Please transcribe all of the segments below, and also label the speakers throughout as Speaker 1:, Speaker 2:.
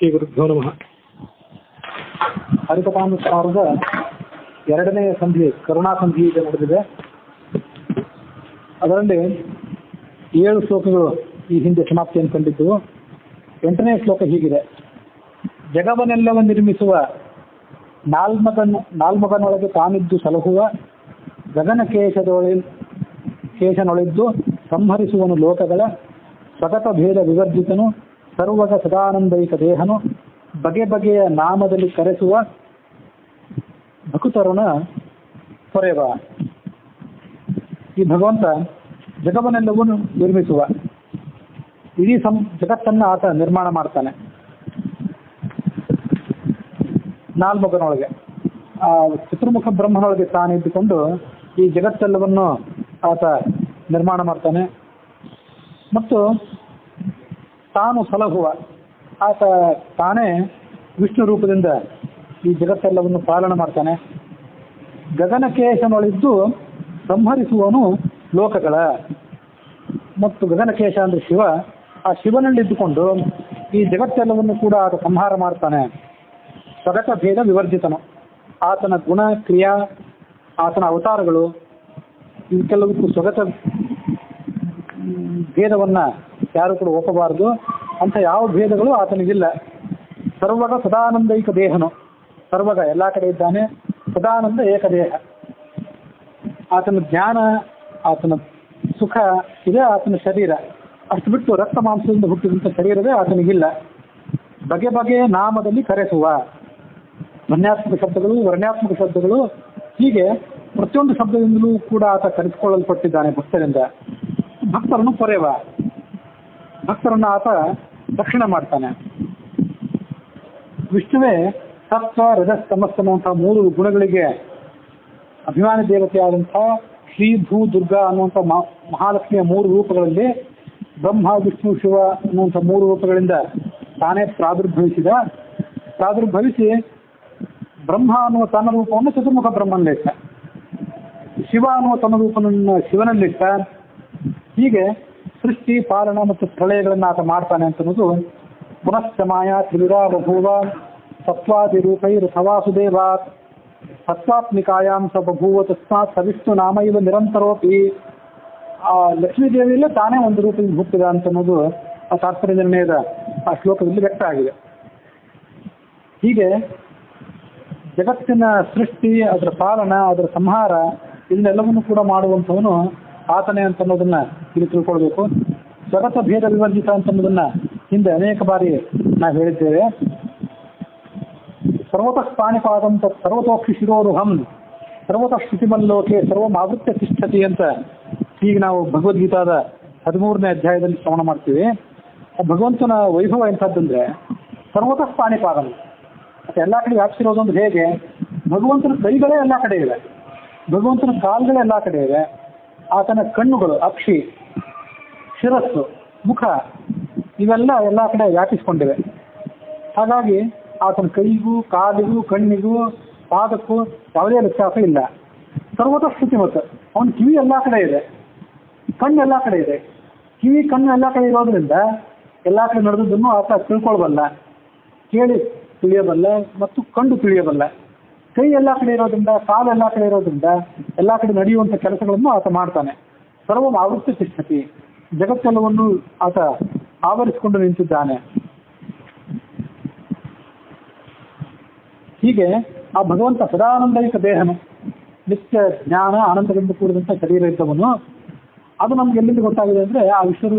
Speaker 1: ಶ್ರೀ ಗುರುಭ್ಯೋ ನಮಃ. ಹರಿಕಥಾನುಸಾರದ ಎರಡನೇ ಸಂಧಿ ಕರುಣಾ ಸಂಧಿ ಈಗ ನಡೆದಿದೆ. ಅದರಲ್ಲಿ 7 ಶ್ಲೋಕಗಳು ಈ ಹಿಂದೆ ಸಮಾಪ್ತಿಯನ್ನು ಕಂಡಿದ್ದವು. 8ನೇ ಶ್ಲೋಕ ಹೀಗಿದೆ: ಜಗವನ್ನೆಲ್ಲವ ನಿರ್ಮಿಸುವ ನಾಲ್ಮಗನೊಳಗೆ ತಾನಿದ್ದು ಸಲಹುವ ಗಗನ ಕೇಶನೊಳಿದ್ದು ಸಂಹರಿಸುವನು ಲೋಕಗಳ ಸ್ವಗತ ಭೇದ ವಿವರ್ಜಿತನು ಸರ್ವಗ ಸದಾನಂದೈಕ ದೇಹನು ಬಗೆ ಬಗೆಯ ನಾಮದಲ್ಲಿ ಕರೆಸುವ ಭಕುತರುಣ ಪೊರೆವ. ಈ ಭಗವಂತ ಜಗವನ್ನೆಲ್ಲವೂ ನಿರ್ಮಿಸುವ, ಇಡೀ ಜಗತ್ತನ್ನು ಆತ ನಿರ್ಮಾಣ ಮಾಡ್ತಾನೆ. ನಾಲ್ಮಗನೊಳಗೆ ಚತುರ್ಮುಖ ಬ್ರಹ್ಮನೊಳಗೆ ತಾನಿದ್ದುಕೊಂಡು ಈ ಜಗತ್ತೆಲ್ಲವನ್ನು ಆತ ನಿರ್ಮಾಣ ಮಾಡ್ತಾನೆ. ಮತ್ತು ತಾನು ಸಲಹುವ, ಆತ ತಾನೇ ವಿಷ್ಣು ರೂಪದಿಂದ ಈ ಜಗತ್ತೆಲ್ಲವನ್ನು ಪಾಲನೆ ಮಾಡ್ತಾನೆ. ಗಗನಕೇಶನೊಳಿದ್ದು ಸಂಹರಿಸುವನು ಲೋಕಗಳ. ಮತ್ತು ಗಗನಕೇಶ ಅಂದರೆ ಶಿವ, ಆ ಶಿವನಲ್ಲಿದ್ದುಕೊಂಡು ಈ ಜಗತ್ತೆಲ್ಲವನ್ನು ಕೂಡ ಆತ ಸಂಹಾರ ಮಾಡ್ತಾನೆ. ಸ್ವಗತ ಭೇದ ವಿವರ್ಜಿತನು, ಆತನ ಗುಣ ಕ್ರಿಯಾ ಆತನ ಅವತಾರಗಳು ಇವಕ್ಕೆಲ್ಲದಕ್ಕೂ ಸ್ವಗತ ಭೇದವನ್ನು ಯಾರು ಕೂಡ ಒಪ್ಪಬಾರದು. ಅಂತ ಯಾವ ಭೇದಗಳು ಆತನಿಗಿಲ್ಲ. ಸರ್ವಗ ಸದಾನಂದೈಕ ದೇಹನು, ಸರ್ವಗ ಎಲ್ಲ ಕಡೆ ಇದ್ದಾನೆ, ಸದಾನಂದ ಏಕದೇಹ. ಆತನ ಜ್ಞಾನ, ಆತನ ಸುಖ ಇದೆ ಆತನ ಶರೀರ. ಅಷ್ಟು ಬಿಟ್ಟು ರಕ್ತ ಮಾಂಸದಿಂದ ಹುಟ್ಟಿದಂಥ ಶರೀರವೇ ಆತನಿಗಿಲ್ಲ. ಬಗೆ ಬಗೆಯ ನಾಮದಲ್ಲಿ ಕರೆಸುವ, ಧ್ವನ್ಯಾತ್ಮಕ ಶಬ್ದಗಳು, ವರ್ಣ್ಯಾತ್ಮಕ ಶಬ್ದಗಳು, ಹೀಗೆ ಪ್ರತಿಯೊಂದು ಶಬ್ದದಿಂದಲೂ ಕೂಡ ಆತ ಕರೆಸಿಕೊಳ್ಳಲ್ಪಟ್ಟಿದ್ದಾನೆ ಭಕ್ತರಿಂದ. ಭಕ್ತರನ್ನು ಪೊರೆವ, ಭಕ್ತರನ್ನು ಆತ ರಕ್ಷಣೆ ಮಾಡ್ತಾನೆ. ವಿಷ್ಣುವೇ ಸತ್ವ ರಜಸ್ ತಮಸ್ ಅನ್ನುವಂಥ 3 ಗುಣಗಳಿಗೆ ಅಭಿಮಾನಿ ದೇವತೆಯಾದಂಥ ಶ್ರೀ ಭೂ ದುರ್ಗಾ ಅನ್ನುವಂಥ ಮಹಾಲಕ್ಷ್ಮಿಯ 3 ರೂಪಗಳಲ್ಲಿ ಬ್ರಹ್ಮ ವಿಷ್ಣು ಶಿವ ಅನ್ನುವಂಥ 3 ರೂಪಗಳಿಂದ ತಾನೇ ಪ್ರಾದುರ್ಭವಿಸಿ ಬ್ರಹ್ಮ ಅನ್ನುವ ತನ್ನ ರೂಪವನ್ನು ಚತುರ್ಮುಖ ಬ್ರಹ್ಮನಲ್ಲಿಟ್ಟ, ಶಿವ ಅನ್ನುವ ತನ್ನ ರೂಪವನ್ನು ಶಿವನಲ್ಲಿಟ್ಟ. ಹೀಗೆ ಸೃಷ್ಟಿ ಪಾಲನ ಮತ್ತು ಪ್ರಳಯಗಳನ್ನು ಆತ ಮಾಡ್ತಾನೆ ಅಂತನ್ನೋದು ಪುನಶ್ಚಮಾಯ ತ್ರಿವಿಧ ಬಭೂವ ಸತ್ವಾದಿ ರೂಪೈರಥವಾಸುದೇವಾತ್ ಸತ್ವಾತ್ಮಿಕಾಯಾಂ ಸ ಬಭೂವ ತಸ್ಮಾತ್ ಸವಿಷ್ಣು ನಾಮೈವ ನಿರಂತರೋಪಿ. ಆ ಲಕ್ಷ್ಮೀದೇವಿಯಲ್ಲೇ ತಾನೇ ಒಂದು ರೂಪದಿಂದ ಹುಟ್ಟಿದ ಅಂತನ್ನೋದು ಆ ತಾತ್ಪರ್ಯ ನಿರ್ಣಯದ ಆ ಶ್ಲೋಕದಲ್ಲಿ ವ್ಯಕ್ತ ಆಗಿದೆ. ಹೀಗೆ ಜಗತ್ತಿನ ಸೃಷ್ಟಿ, ಅದರ ಪಾಲನ, ಅದರ ಸಂಹಾರ ಇದನ್ನೆಲ್ಲವನ್ನು ಕೂಡ ಮಾಡುವಂಥವನು ಆತನೇ ಅಂತನ್ನೋದನ್ನ ಇಲ್ಲಿ ತಿಳ್ಕೊಳ್ಬೇಕು. ಸ್ವಗತ ಭೇದ ವಿವರ್ಜಿತ ಅಂತನ್ನೋದನ್ನ ಹಿಂದೆ ಅನೇಕ ಬಾರಿ ನಾವು ಹೇಳಿದ್ದೇವೆ. ಸರ್ವತಃ ಪಾಣಿಪಾದಂ ತತ್ ಸರ್ವತೋಕ್ಷಿ ಶಿರೋರುಹಂ ಸರ್ವತಃ ಶ್ರುತಿಮಲ್ಲೋಕೆ ಸರ್ವಮಾವೃತ್ಯ ತಿಷ್ಠತಿ ಅಂತ ಈಗ ನಾವು ಭಗವದ್ಗೀತಾದ 13ನೇ ಅಧ್ಯಾಯದಲ್ಲಿ ಶ್ರವಣ ಮಾಡ್ತೀವಿ. ಭಗವಂತನ ವೈಭವ ಎಂಥದ್ದಂದ್ರೆ ಸರ್ವತಃ ಪಾಣಿಪಾದಂ, ಮತ್ತೆ ಎಲ್ಲ ಕಡೆ ವ್ಯಾಪಿಸಿರೋದೊಂದು ಹೇಗೆ, ಭಗವಂತನ ಕೈಗಳೇ ಎಲ್ಲ ಕಡೆ ಇವೆ, ಭಗವಂತನ ಕಾಲುಗಳೇ ಎಲ್ಲ ಕಡೆ ಇವೆ, ಆತನ ಕಣ್ಣುಗಳು, ಅಕ್ಷಿ, ಶಿರಸ್ಸು, ಮುಖ ಇವೆಲ್ಲ ಎಲ್ಲ ಕಡೆ ವ್ಯಾಪಿಸ್ಕೊಂಡಿವೆ. ಹಾಗಾಗಿ ಆತನ ಕೈಗೂ ಕಾಲಿಗೂ ಕಣ್ಣಿಗೂ ಪಾದಕ್ಕೂ ಯಾವುದೇ ವ್ಯತ್ಯಾಸ ಇಲ್ಲ. ಸರ್ವತಃ ಶ್ರುತಿಮತ್, ಅವನ ಕಿವಿ ಎಲ್ಲ ಕಡೆ ಇದೆ, ಕಣ್ಣು ಎಲ್ಲ ಕಡೆ ಇದೆ. ಕಿವಿ ಕಣ್ಣು ಎಲ್ಲ ಕಡೆ ಇರೋದ್ರಿಂದ ಎಲ್ಲ ಕಡೆ ನಡೆದದ್ದನ್ನು ಆತ ತಿಳ್ಕೊಳ್ಬಲ್ಲ, ಕೇಳಿ ತಿಳಿಯಬಲ್ಲ ಮತ್ತು ಕಂಡು ತಿಳಿಯಬಲ್ಲ. ಕೈ ಎಲ್ಲ ಕಡೆ ಇರೋದ್ರಿಂದ, ಕಾಲು ಎಲ್ಲ ಕಡೆ ಇರೋದ್ರಿಂದ ಎಲ್ಲ ಕಡೆ ನಡೆಯುವಂಥ ಕೆಲಸಗಳನ್ನು ಆತ ಮಾಡ್ತಾನೆ. ಸರ್ವ ಆವೃತ್ತಿ ತಿಷ್ಠತಿ, ಜಗತ್ತೆಲ್ಲವನ್ನು ಆತ ಆವರಿಸಿಕೊಂಡು ನಿಂತಿದ್ದಾನೆ. ಹೀಗೆ ಆ ಭಗವಂತ ಸದಾನಂದೈಕ ದೇಹನು, ನಿತ್ಯ ಜ್ಞಾನ ಆನಂದದಿಂದ ಕೂಡಿದಂಥ ಶರೀರ ಇದ್ದವನು. ಅದು ನಮ್ಗೆ ಎಲ್ಲಿಂದ ಗೊತ್ತಾಗಿದೆ ಅಂದರೆ ಆ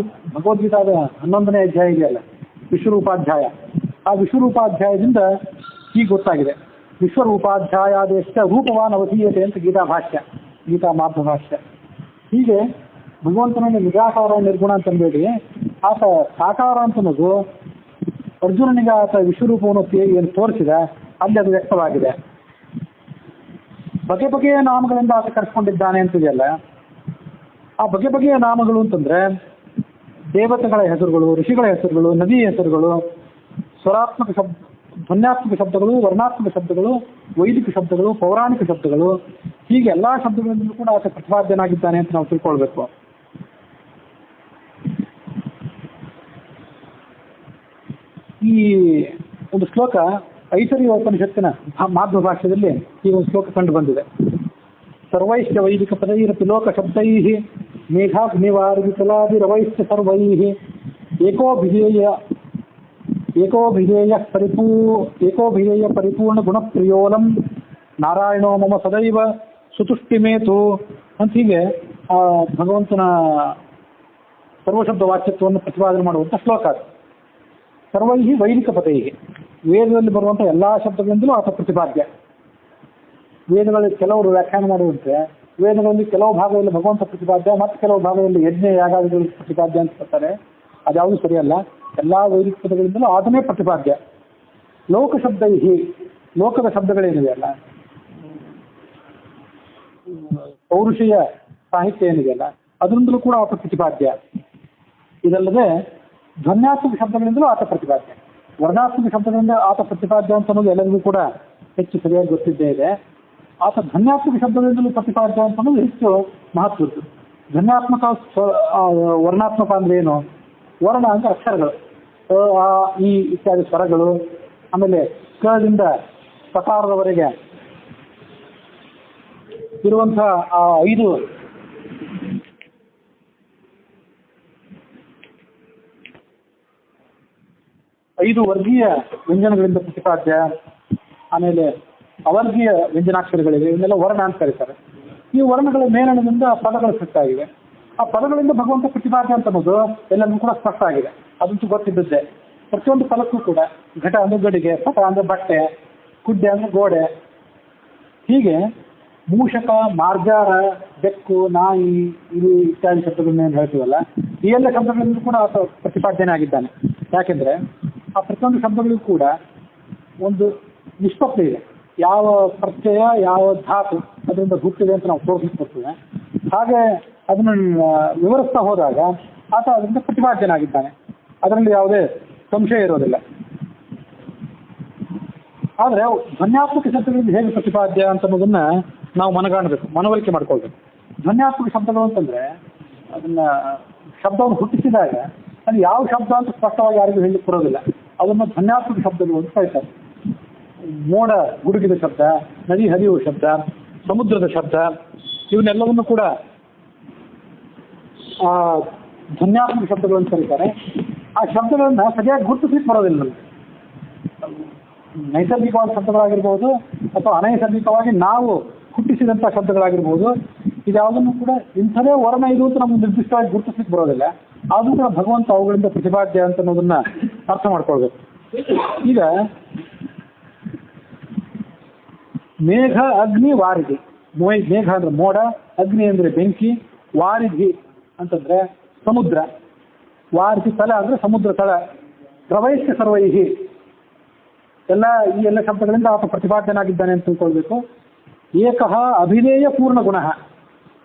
Speaker 1: ಭಗವದ್ಗೀತಾದ 11ನೇ ಅಧ್ಯಾಯ ಇದೆಯಲ್ಲ, ವಿಶ್ವರೂಪಾಧ್ಯಾಯ. ಆ ವಿಶ್ವರೂಪಾಧ್ಯಾಯದಿಂದ ಹೀಗೆ ಗೊತ್ತಾಗಿದೆ. ವಿಶ್ವರೂಪಾಧ್ಯಾಯಾದೇಶ ರೂಪವಾನ್ ಅವಧೀಯತೆ ಅಂತ ಗೀತಾ ಮಾಧ್ವ ಭಾಷ್ಯ. ಹೀಗೆ ಭಗವಂತನನ್ನು ನಿರಾಕಾರ ನಿರ್ಗುಣ ಅಂತಂದೇಳಿ ಆತ ಸಾಕಾರ ಅಂತನ್ನೋದು ಅರ್ಜುನನಿಗೆ ಆತ ವಿಶ್ವರೂಪವನ್ನು ಏನು ತೋರಿಸಿದ ಅಲ್ಲಿ ಅದು ವ್ಯಕ್ತವಾಗಿದೆ. ಬಗೆ ಬಗೆಯ ನಾಮಗಳಿಂದ ಆತ ಕರೆಸ್ಕೊಂಡಿದ್ದಾನೆ ಅಂತಿದೆಯಲ್ಲ, ಆ ಬಗೆ ಬಗೆಯ ನಾಮಗಳು ಅಂತಂದ್ರೆ ದೇವತೆಗಳ ಹೆಸರುಗಳು, ಋಷಿಗಳ ಹೆಸರುಗಳು, ನದಿಯ ಹೆಸರುಗಳು, ಸ್ವರಾತ್ಮಕ ಧ್ವನ್ಯಾತ್ಮಕ ಶಬ್ದಗಳು, ವರ್ಣಾತ್ಮಕ ಶಬ್ದಗಳು, ವೈದಿಕ ಶಬ್ದಗಳು, ಪೌರಾಣಿಕ ಶಬ್ದಗಳು, ಹೀಗೆ ಎಲ್ಲಾ ಶಬ್ದಗಳಿಂದಲೂ ಕೂಡ ಆತ ಪ್ರತಿಪಾದ್ಯನಾಗಿದ್ದಾನೆ ಅಂತ ನಾವು ತಿಳ್ಕೊಳ್ಬೇಕು. ಈ ಒಂದು ಶ್ಲೋಕ ಐತರಿಯ ಉಪನಿಷತ್ತಿನ ಮಾಧ್ವ ಭಾಷ್ಯದಲ್ಲಿ ಈ ಒಂದು ಶ್ಲೋಕ ಕಂಡು ಬಂದಿದೆ. ಸರ್ವೈಶ್ಚ ವೈದಿಕ ಪದೈರಪಿ ಲೋಕ ಶಬ್ದೈಃ ಮೇಘಾಗ್ನಿವಾರ್ವಿಕಲಾದಿರವೈಶ್ಚ ಸರ್ವೈಃ ಏಕೋಭಿಧೇಯ ಪರಿಪೂರ್ಣ ಗುಣಪ್ರಿಯೋಲಂ ನಾರಾಯಣೋ ಮಮ ಸದೈವ ಸುತುಷ್ಟಿಮೇತು ಅಂತ ಹೀಗೆ ಭಗವಂತನ ಸರ್ವಶಬ್ದ ವಾಚ್ಯತ್ವವನ್ನು ಪ್ರತಿಪಾದನೆ ಮಾಡುವಂಥ ಶ್ಲೋಕ ಅದು. ಸರ್ವೈಹಿ ವೈದಿಕ ಪದೈಹಿ, ವೇದದಲ್ಲಿ ಬರುವಂಥ ಎಲ್ಲ ಶಬ್ದಗಳಿಂದಲೂ ಆತ ಪ್ರತಿಪಾದ್ಯ. ವೇದಗಳಲ್ಲಿ ಕೆಲವರು ವ್ಯಾಖ್ಯಾನ ಮಾಡುವಂತೆ ವೇದಗಳಲ್ಲಿ ಕೆಲವು ಭಾಗದಲ್ಲಿ ಭಗವಂತ ಪ್ರತಿಪಾದ್ಯ, ಮತ್ತು ಕೆಲವು ಭಾಗದಲ್ಲಿ ಯಜ್ಞ ಯಾಗಾದಿಗಳು ಪ್ರತಿಪಾದ್ಯ ಅಂತ ಹೇಳ್ತಾರೆ. ಅದ್ಯಾವುದು ಸರಿಯಲ್ಲ. ಎಲ್ಲ ವೈದಿಕ ಪದಗಳಿಂದಲೂ ಆತನೇ ಪ್ರತಿಪಾದ್ಯ. ಲೋಕ ಶಬ್ದೈಹಿ, ಲೋಕದ ಶಬ್ದಗಳೇನಿವೆ ಅಲ್ಲ, ಪೌರುಷೀಯ ಸಾಹಿತ್ಯ ಏನಿದೆಯಲ್ಲ ಅದರಿಂದಲೂ ಕೂಡ ಆತ ಪ್ರತಿಪಾದ್ಯ. ಇದಲ್ಲದೆ ಧ್ವನ್ಯಾತ್ಮಕ ಶಬ್ದಗಳಿಂದಲೂ ಆತ ಪ್ರತಿಪಾದ್ಯ. ವರ್ಣಾತ್ಮಕ ಶಬ್ದಗಳಿಂದ ಆತ ಪ್ರತಿಪಾದ್ಯ ಅಂತ ಅನ್ನೋದು ಎಲ್ಲರಿಗೂ ಕೂಡ ಹೆಚ್ಚು ಸರಿಯಾಗಿ ಗೊತ್ತಿದ್ದೇ ಇದೆ. ಆತ ಧ್ವನ್ಯಾತ್ಮಕ ಶಬ್ದಗಳಿಂದಲೂ ಪ್ರತಿಪಾದ್ಯ ಅಂತ ಅನ್ನೋದು ಹೆಚ್ಚು ಮಹತ್ವದ್ದು. ಧ್ವನ್ಯಾತ್ಮಕ ವರ್ಣಾತ್ಮಕ ಅಂದ್ರೆ ಏನು? ವರ್ಣ ಅಂದ್ರೆ ಅಕ್ಷರಗಳು, ಆ ಈ ಇತ್ಯಾದಿ ಸ್ವರಗಳು, ಆಮೇಲೆ ಕದಿಂದ ಪ್ರಕಾರದವರೆಗೆ ಇರುವಂತಹ ಆ 5 ವರ್ಗೀಯ ವ್ಯಂಜನಗಳಿಂದ ಪ್ರತಿಪಾದ್ಯ. ಆಮೇಲೆ ಅವರ್ಗೀಯ ವ್ಯಂಜನಾಕ್ಷರಗಳಿವೆ, ಇವನ್ನೆಲ್ಲ ವರ್ಣ ಅಂತ ಕರೀತಾರೆ. ಈ ವರ್ಣಗಳ ಮೇಲಣದಿಂದ ಪದಗಳು ಸೃಷ್ಟಿಯಾಗಿವೆ. ಆ ಪದಗಳಿಂದ ಭಗವಂತ ಪ್ರತಿಪಾದ್ಯ ಅಂತ ಅನ್ನೋದು ಎಲ್ಲರಿಗೂ ಕೂಡ ಸ್ಪಷ್ಟ ಆಗಿದೆ. ಅದಂತೂ ಗೊತ್ತಿದ್ದದ್ದೇ. ಪ್ರತಿಯೊಂದು ಪದಕ್ಕೂ ಕೂಡ ಘಟ ಅಂದ್ರೆ ಗಡಿಗೆ, ಪಟ ಅಂದ್ರೆ ಬಟ್ಟೆ, ಕುಡ್ಡೆ ಅಂದ್ರೆ ಗೋಡೆ, ಹೀಗೆ ಮೂಷಕ, ಮಾರ್ಜಾರ, ಬೆಕ್ಕು, ನಾಯಿ, ಇದು ಇತ್ಯಾದಿ ಶಬ್ದಗಳನ್ನೇನು ಹೇಳ್ತೀವಲ್ಲ, ಈ ಎಲ್ಲ ಶಬ್ದಗಳಿಂದ ಕೂಡ ಆತ ಪ್ರತಿಪಾದ್ಯನೇ ಆಗಿದ್ದಾನೆ. ಯಾಕೆಂದ್ರೆ ಆ ಪ್ರತಿಯೊಂದು ಶಬ್ದಗಳಿಗೂ ಕೂಡ ಒಂದು ನಿಷ್ಪತ್ತಿ ಇದೆ. ಯಾವ ಪ್ರತ್ಯಯ, ಯಾವ ಧಾತು ಅದರಿಂದ ಹುಟ್ಟಿದೆ ಅಂತ ನಾವು ತೋರಿಸ್ಕೊಡ್ತೇವೆ. ಹಾಗೆ ಅದನ್ನು ವಿವರಿಸ್ತಾ ಹೋದಾಗ ಆತ ಅದರಿಂದ ಪ್ರತಿಪಾದ್ಯನಾಗಿದ್ದಾನೆ. ಅದರಲ್ಲಿ ಯಾವುದೇ ಸಂಶಯ ಇರೋದಿಲ್ಲ. ಆದರೆ ಧ್ವನ್ಯಾತ್ಮಕ ಶಬ್ದಗಳಿಂದ ಹೇಗೆ ಪ್ರತಿಪಾದ್ಯ ಅಂತ ಅನ್ನೋದನ್ನ ನಾವು ಮನಗಾಣಬೇಕು, ಮನವರಿಕೆ ಮಾಡ್ಕೊಳ್ಬೇಕು. ಧ್ವನ್ಯಾತ್ಮಕ ಶಬ್ದಗಳು ಅಂತಂದ್ರೆ ಅದನ್ನ ಶಬ್ದವನ್ನು ಹುಟ್ಟಿಸಿದಾಗ ಅದು ಯಾವ ಶಬ್ದ ಅಂತ ಸ್ಪಷ್ಟವಾಗಿ ಯಾರಿಗೂ ಹೇಳಲಿಕ್ಕೆ ಬರೋದಿಲ್ಲ. ಅದನ್ನು ಧ್ವನ್ಯಾತ್ಮಕ ಶಬ್ದಗಳು ಅಂತ ಹೇಳ್ತಾರೆ. ಮೋಡ ಗುಡುಗಿದ ಶಬ್ದ, ನದಿ ಹರಿಯುವ ಶಬ್ದ, ಸಮುದ್ರದ ಶಬ್ದ, ಇವನ್ನೆಲ್ಲವನ್ನು ಕೂಡ ಧ್ವನ್ಯಾತ್ಮಕ ಶಬ್ದಗಳು ಅಂತ ಕರೀತಾರೆ. ಆ ಶಬ್ದಗಳನ್ನ ಸರಿಯಾಗಿ ಗುರುತಿಸ್ಲಿಕ್ಕೆ ಬರೋದಿಲ್ಲ ನಮಗೆ. ನೈಸರ್ಗಿಕವಾದ ಶಬ್ದಗಳಾಗಿರ್ಬೋದು ಅಥವಾ ಅನೈಸರ್ಗಿಕವಾಗಿ ನಾವು ಹುಟ್ಟಿಸಿದಂಥ ಶಬ್ದಗಳಾಗಿರ್ಬೋದು, ಇದ್ಯಾವುದನ್ನು ಕೂಡ ಇಂಥದೇ ವರ್ಣ ಇದು ಅಂತ ನಮ್ಗೆ ನಿರ್ದಿಷ್ಟವಾಗಿ ಗುರುತಿಸ್ಲಿಕ್ಕೆ ಬರೋದಿಲ್ಲ. ಆದರೂ ಕೂಡ ಭಗವಂತ ಅವುಗಳಿಂದ ಪ್ರತಿಪಾದ್ಯ ಅಂತ ಅನ್ನೋದನ್ನ ಅರ್ಥ ಮಾಡ್ಕೊಳ್ಬೇಕು. ಈಗ ಮೇಘ, ಅಗ್ನಿ, ವಾರಿಧಿ. ಮೇಘ ಅಂದ್ರೆ ಮೋಡ, ಅಗ್ನಿ ಅಂದ್ರೆ ಬೆಂಕಿ, ವಾರಿಧಿ ಅಂತಂದ್ರೆ ಸಮುದ್ರ, ವಾರಿಧಿ ತಲ ಅಂದ್ರೆ ಸಮುದ್ರ ತಳ, ಪ್ರವೈಶ್ಯ ಸರ್ವೈಹಿ, ಈ ಎಲ್ಲ ಶಬ್ದಗಳಿಂದ ಆತ ಪ್ರತಿಪಾದ್ಯನಾಗಿದ್ದಾನೆ ಅಂತ ತಿಳ್ಕೊಳ್ಬೇಕು. ಏಕಃ ಅಭಿಧೇಯ ಪೂರ್ಣ ಗುಣ.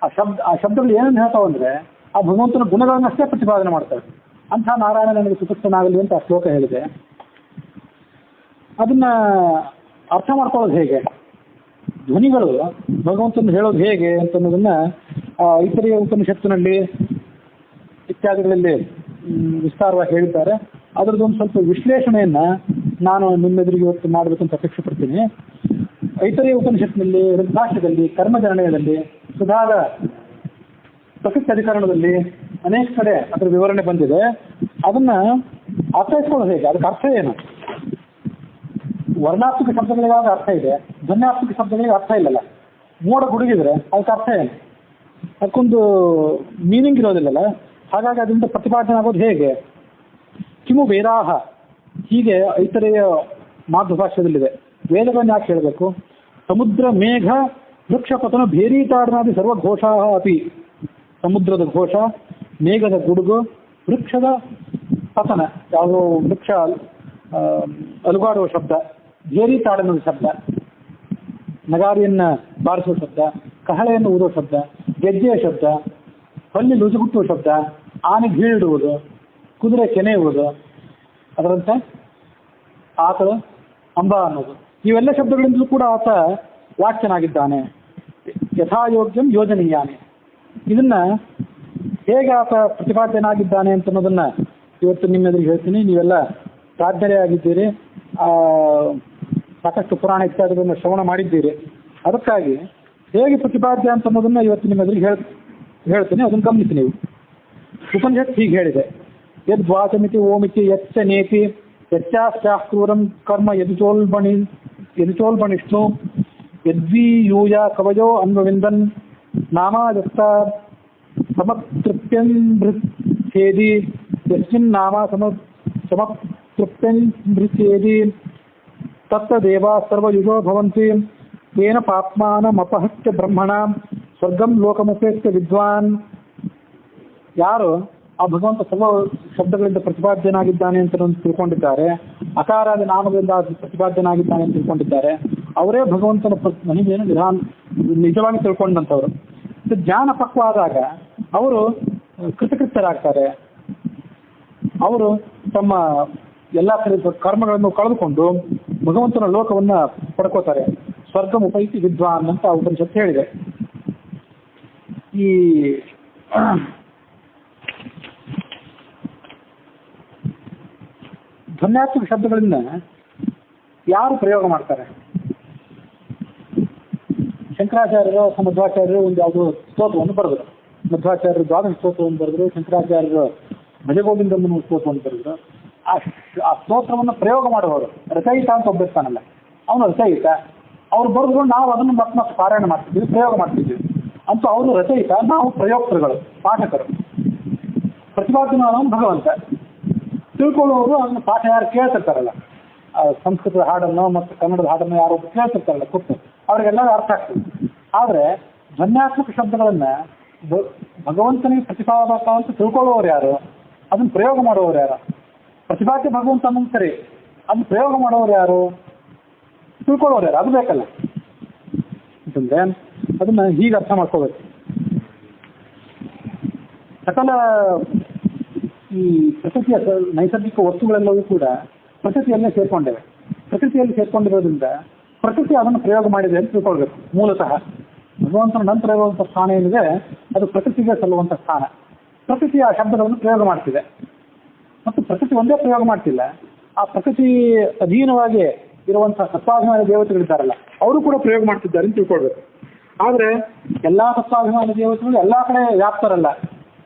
Speaker 1: ಆ ಶಬ್ದಗಳು ಏನನ್ನು ಹೇಳ್ತಾವಂದ್ರೆ ಆ ಭಗವಂತನ ಗುಣಗಳನ್ನಷ್ಟೇ ಪ್ರತಿಪಾದನೆ ಮಾಡ್ತವೆ. ಅಂಥ ನಾರಾಯಣ ನನಗೆ ಸುತುಷ್ಟನಾಗಲಿ ಅಂತ ಆ ಶ್ಲೋಕ ಹೇಳಿದೆ. ಅದನ್ನ ಅರ್ಥ ಮಾಡ್ಕೊಳ್ಳೋದು ಹೇಗೆ, ಧ್ವನಿಗಳು ಭಗವಂತನ ಹೇಳೋದು ಹೇಗೆ ಅಂತ ಅನ್ನೋದನ್ನ ಐತರಿಯ ಉಪನಿಷತ್ತಿನಲ್ಲಿ ಇತ್ಯಾದಿಗಳಲ್ಲಿ ವಿಸ್ತಾರವಾಗಿ ಹೇಳಿದ್ದಾರೆ. ಅದರದ್ದೊಂದು ಸ್ವಲ್ಪ ವಿಶ್ಲೇಷಣೆಯನ್ನ ನಾನು ನಿಮ್ಮೆದುರಿಗೆ ಇವತ್ತು ಮಾಡಬೇಕಂತ ಅಪೇಕ್ಷೆ ಪಡ್ತೀನಿ. ಐತರಿಯ ಉಪನಿಷತ್ತಿನಲ್ಲಿ, ಋಗ್ಭಾಷ್ಯದಲ್ಲಿ, ಕರ್ಮಜನಯದಲ್ಲಿ, ಸುಧಾದ ಪ್ರಸಿದ್ಧ ಅಧಿಕರಣದಲ್ಲಿ ಅನೇಕ ಕಡೆ ಅದರ ವಿವರಣೆ ಬಂದಿದೆ. ಅದನ್ನ ಅರ್ಥೈಸ್ಕೊಳ್ಳೋದು ಹೇಗೆ, ಅದಕ್ಕೆ ಅರ್ಥ ಏನು? ವರ್ಣಾತ್ಮಕ ಶಬ್ದಗಳಿಗಾದ ಅರ್ಥ ಇದೆ, ಧ್ವನ್ಯಾತ್ಮಕ ಶಬ್ದಗಳಿಗೆ ಅರ್ಥ ಇಲ್ಲಲ್ಲ. ಮೋಡ ಗುಡುಗಿದ್ರೆ ಅದಕ್ಕೆ ಅರ್ಥ ಏನು? ಅದಕ್ಕೊಂದು ಮೀನಿಂಗ್ ಇರೋದಿಲ್ಲಲ್ಲ. ಹಾಗಾಗಿ ಅದರಿಂದ ಪ್ರತಿಪಾದನೆ ಹೇಗೆ? ಕಿಮು ವೇದಾಹ, ಹೀಗೆ ಐತರೆಯ ಮಾತೃಭಾಷ್ಯದಲ್ಲಿದೆ. ವೇದಗಳನ್ನು ಯಾಕೆ ಹೇಳಬೇಕು? ಸಮುದ್ರ, ಮೇಘ, ವೃಕ್ಷಪತನ, ಭೇರೀತಾಡನಾದಿ ಸರ್ವಘೋಷಾ ಅಪಿ. ಸಮುದ್ರದ ಘೋಷ, ಮೇಘದ ಗುಡುಗು, ವೃಕ್ಷದ ಪತನ, ಯಾವುದೋ ವೃಕ್ಷ ಅಲುಗಾಡುವ ಶಬ್ದ, ಭೇರೀತಾಡನದ ಶಬ್ದ, ನಗಾರಿಯನ್ನ ಬಾರಿಸುವ ಶಬ್ದ, ಕಹಳೆಯನ್ನು ಊದುವ ಶಬ್ದ, ಗೆಜ್ಜೆಯ ಶಬ್ದ, ಹಲ್ಲಿ ಲುಸುಗುಟ್ಟುವ ಶಬ್ದ, ಆನೆ ಗೀಳಿಡುವುದು, ಕುದುರೆ ಕೆನೆಯುವುದು, ಅದರಂತೆ ಆತಳು ಅಂಬ ಅನ್ನೋದು, ಇವೆಲ್ಲ ಶಬ್ದಗಳಿಂದಲೂ ಕೂಡ ಆತ ವಾಚ್ಯನಾಗಿದ್ದಾನೆ. ಯಥಾಯೋಗ್ಯಂ ಯೋಜನೀಯಾನೆ. ಇದನ್ನ ಹೇಗೆ ಆತ ಪ್ರತಿಪಾದ್ಯನಾಗಿದ್ದಾನೆ ಅಂತ ಅನ್ನೋದನ್ನ ಇವತ್ತು ನಿಮ್ಮೆದುರಿಗೆ ಹೇಳ್ತೀನಿ. ನೀವೆಲ್ಲ ಪ್ರಾಜ್ಞರೇ ಆಗಿದ್ದೀರಿ. ಸಾಕಷ್ಟು ಪುರಾಣ ಇತ್ಯಾದಿಗಳನ್ನು ಶ್ರವಣ ಮಾಡಿದ್ದೀರಿ. ಅದಕ್ಕಾಗಿ ಹೇಗೆ ಪ್ರತಿಪಾದ್ಯ ಅಂತ ಅನ್ನೋದನ್ನ ಇವತ್ತು ನಿಮ್ಮ ಎದುರಿಗೆ ಹೇಳ್ತೀನಿ, ಅದನ್ನು ಗಮನಿಸಿ ನೀವು. ಉಪನಿಷತ್ ಹೀಗೆ ಹೇಳಿದೆ, ಯದ್ವಾಚಮಿತಿ ಓಮಿತಿ ಯಚ್ಚ ನೇತಿ ಯಚ್ಚಾಶ್ಚಾಕ್ರೂರಂ ಕರ್ಮ ಯದಿಚೋಲ್ಬಣಿಷ್ಣು ಯದ್ವೀಯೂಯ ಕವಯೋ ಅನ್ವವಿಂದನ್ ನಾಮಾದತ್ತ ಸಮತೃಪ್ಯನ್ಭೃತ್ಯೇದಿ ಯಸ್ಮಿನ್ ನಾಮ ಸಮತೃಪ್ಯನ್ಭೃತ್ಯೇದಿ ತತ್ತದೇವ ಸರ್ವಯುಜೋ ಭವಂತಿ ತೇನ ಪಾಪ್ಮಾನಮಪಹತ್ಯ ಬ್ರಹ್ಮಣ ಸ್ವರ್ಗಂ ಲೋಕಮುಪೇತ್ಯ ವಿದ್ವಾನ್. ಯಾರು ಆ ಭಗವಂತ ಸರ್ವ ಶಬ್ದಗಳಿಂದ ಪ್ರತಿಪಾದ್ಯನಾಗಿದ್ದಾನೆ ಅಂತ ತಿಳ್ಕೊಂಡಿದ್ದಾರೆ, ಅಕಾರಾದ ನಾಮಗಳಿಂದ ಪ್ರತಿಪಾದ್ಯನಾಗಿದ್ದಾನೆ ಅಂತ ತಿಳ್ಕೊಂಡಿದ್ದಾರೆ, ಅವರೇ ಭಗವಂತನ ಮಹಿಮೆಯನ್ನು ನಿಜವಾಗಿ ತಿಳ್ಕೊಂಡಂಥವ್ರು. ಜ್ಞಾನ ಪಕ್ವ ಆದಾಗ ಅವರು ಕೃತಕೃತ್ಯರಾಗ್ತಾರೆ. ಅವರು ತಮ್ಮ ಎಲ್ಲ ಕರ್ಮಗಳನ್ನು ಕಳೆದುಕೊಂಡು ಭಗವಂತನ ಲೋಕವನ್ನ ಪಡ್ಕೋತಾರೆ. ಸ್ವರ್ಗಂ ಉಪೈತಿ ವಿದ್ವಾನ್ ಅಂತ ಉಪನಿಷತ್ತು ಹೇಳಿದೆ. ಈ ಧ್ವನ್ಯಾತ್ಮಕ ಶಬ್ದಗಳನ್ನ ಯಾರು ಪ್ರಯೋಗ ಮಾಡ್ತಾರೆ? ಶಂಕರಾಚಾರ್ಯರು ಅಥವಾ ಮಧ್ವಾಚಾರ್ಯರು ಒಂದು ಯಾವುದೋ ಸ್ತೋತ್ರವನ್ನು ಬರೆದರು. ಮಧ್ವಾಚಾರ್ಯರು ದ್ವಾದಶ ಸ್ತೋತ್ರವನ್ನು ಬರೆದರು, ಶಂಕರಾಚಾರ್ಯರು ಭಜಗೋವಿಂದಮ್ಮನ ಸ್ತೋತ್ರವನ್ನು ಬರೆದರು. ಆ ಸ್ತೋತ್ರವನ್ನು ಪ್ರಯೋಗ ಮಾಡುವವರು ರಚಯಿತ ಅಂತ ಒಬ್ಬಿರ್ತಾನಲ್ಲ, ಅವನು ರಚಯಿತ. ಅವ್ರು ಬರೆದ್ರು, ನಾವು ಅದನ್ನು ಮತ್ತೆ ಪಾರಾಯಣ ಮಾಡ್ತಿದ್ವಿ, ಪ್ರಯೋಗ ಮಾಡ್ತಿದ್ವಿ. ಅಂತೂ ಅವರು ರಚಯಿತ, ನಾವು ಪ್ರಯೋಕ್ತೃಗಳು, ಪಾಠಕರು. ಪ್ರತಿಪಾದ್ಯನಾದವನು ಭಗವಂತ. ತಿಳ್ಕೊಳ್ಳುವವರು ಅದನ್ನು ಪಾಠ ಯಾರು ಕೇಳ್ತಿರ್ತಾರಲ್ಲ, ಸಂಸ್ಕೃತದ ಹಾಡನ್ನು ಮತ್ತು ಕನ್ನಡದ ಹಾಡನ್ನು ಯಾರು ಕೇಳ್ತಿರ್ತಾರಲ್ಲ ಕೂತು, ಅವರಿಗೆಲ್ಲ ಅರ್ಥ ಆಗ್ತದೆ. ಆದರೆ ಧ್ವನ್ಯಾತ್ಮಕ ಶಬ್ದಗಳನ್ನ ಭಗವಂತನಿಗೆ ಪ್ರತಿಪಾದಕ ಅಂತ ತಿಳ್ಕೊಳ್ಳುವವರು ಯಾರು? ಅದನ್ನು ಪ್ರಯೋಗ ಮಾಡುವವರು ಯಾರು? ಪ್ರತಿಪಾದ್ಯ ಭಗವಂತ ಅನ್ನೋದು ಸರಿ, ಅದನ್ನು ಪ್ರಯೋಗ ಮಾಡುವವರು ಯಾರು? ತಿಳ್ಕೊಳ್ಳೋರು ಯಾರು? ಅದು ಬೇಕಲ್ಲ ಅಂತಂದ್ರೆ ಅದನ್ನ ಹೀಗೆ ಅರ್ಥ ಮಾಡ್ಕೋಬೇಕು. ಸಕಲ ಈ ಪ್ರಕೃತಿಯ ನೈಸರ್ಗಿಕ ವಸ್ತುಗಳೆಲ್ಲವೂ ಕೂಡ ಪ್ರಕೃತಿಯಲ್ಲೇ ಸೇರ್ಕೊಂಡಿವೆ. ಪ್ರಕೃತಿಯಲ್ಲಿ ಸೇರ್ಕೊಂಡಿರೋದ್ರಿಂದ ಪ್ರಕೃತಿ ಅದನ್ನು ಪ್ರಯೋಗ ಮಾಡಿದೆ ಅಂತ ತಿಳ್ಕೊಳ್ಬೇಕು. ಮೂಲತಃ ಭಗವಂತನ ನಂತರ ಇರುವಂಥ ಸ್ಥಾನ ಏನಿದೆ ಅದು ಪ್ರಕೃತಿಗೆ ಸಲ್ಲುವಂಥ ಸ್ಥಾನ. ಪ್ರಕೃತಿ ಆ ಶಬ್ದಗಳನ್ನು ಪ್ರಯೋಗ ಮಾಡ್ತಿದೆ. ಮತ್ತು ಪ್ರಕೃತಿ ಒಂದೇ ಪ್ರಯೋಗ ಮಾಡ್ತಿಲ್ಲ, ಆ ಪ್ರಕೃತಿ ಅಧೀನವಾಗಿ ಇರುವಂತಹ ಸತ್ವಾಭಿಮಾನಿ ದೇವತೆಗಳಿದ್ದಾರಲ್ಲ, ಅವರು ಕೂಡ ಪ್ರಯೋಗ ಮಾಡ್ತಿದ್ದಾರೆ ಅಂತ ತಿಳ್ಕೊಳ್ಬೇಕು. ಆದರೆ ಎಲ್ಲಾ ಸತ್ವಾಭಿಮಾನಿ ದೇವತೆಗಳು ಎಲ್ಲಾ ಕಡೆ ವ್ಯಾಪ್ತರಲ್ಲ.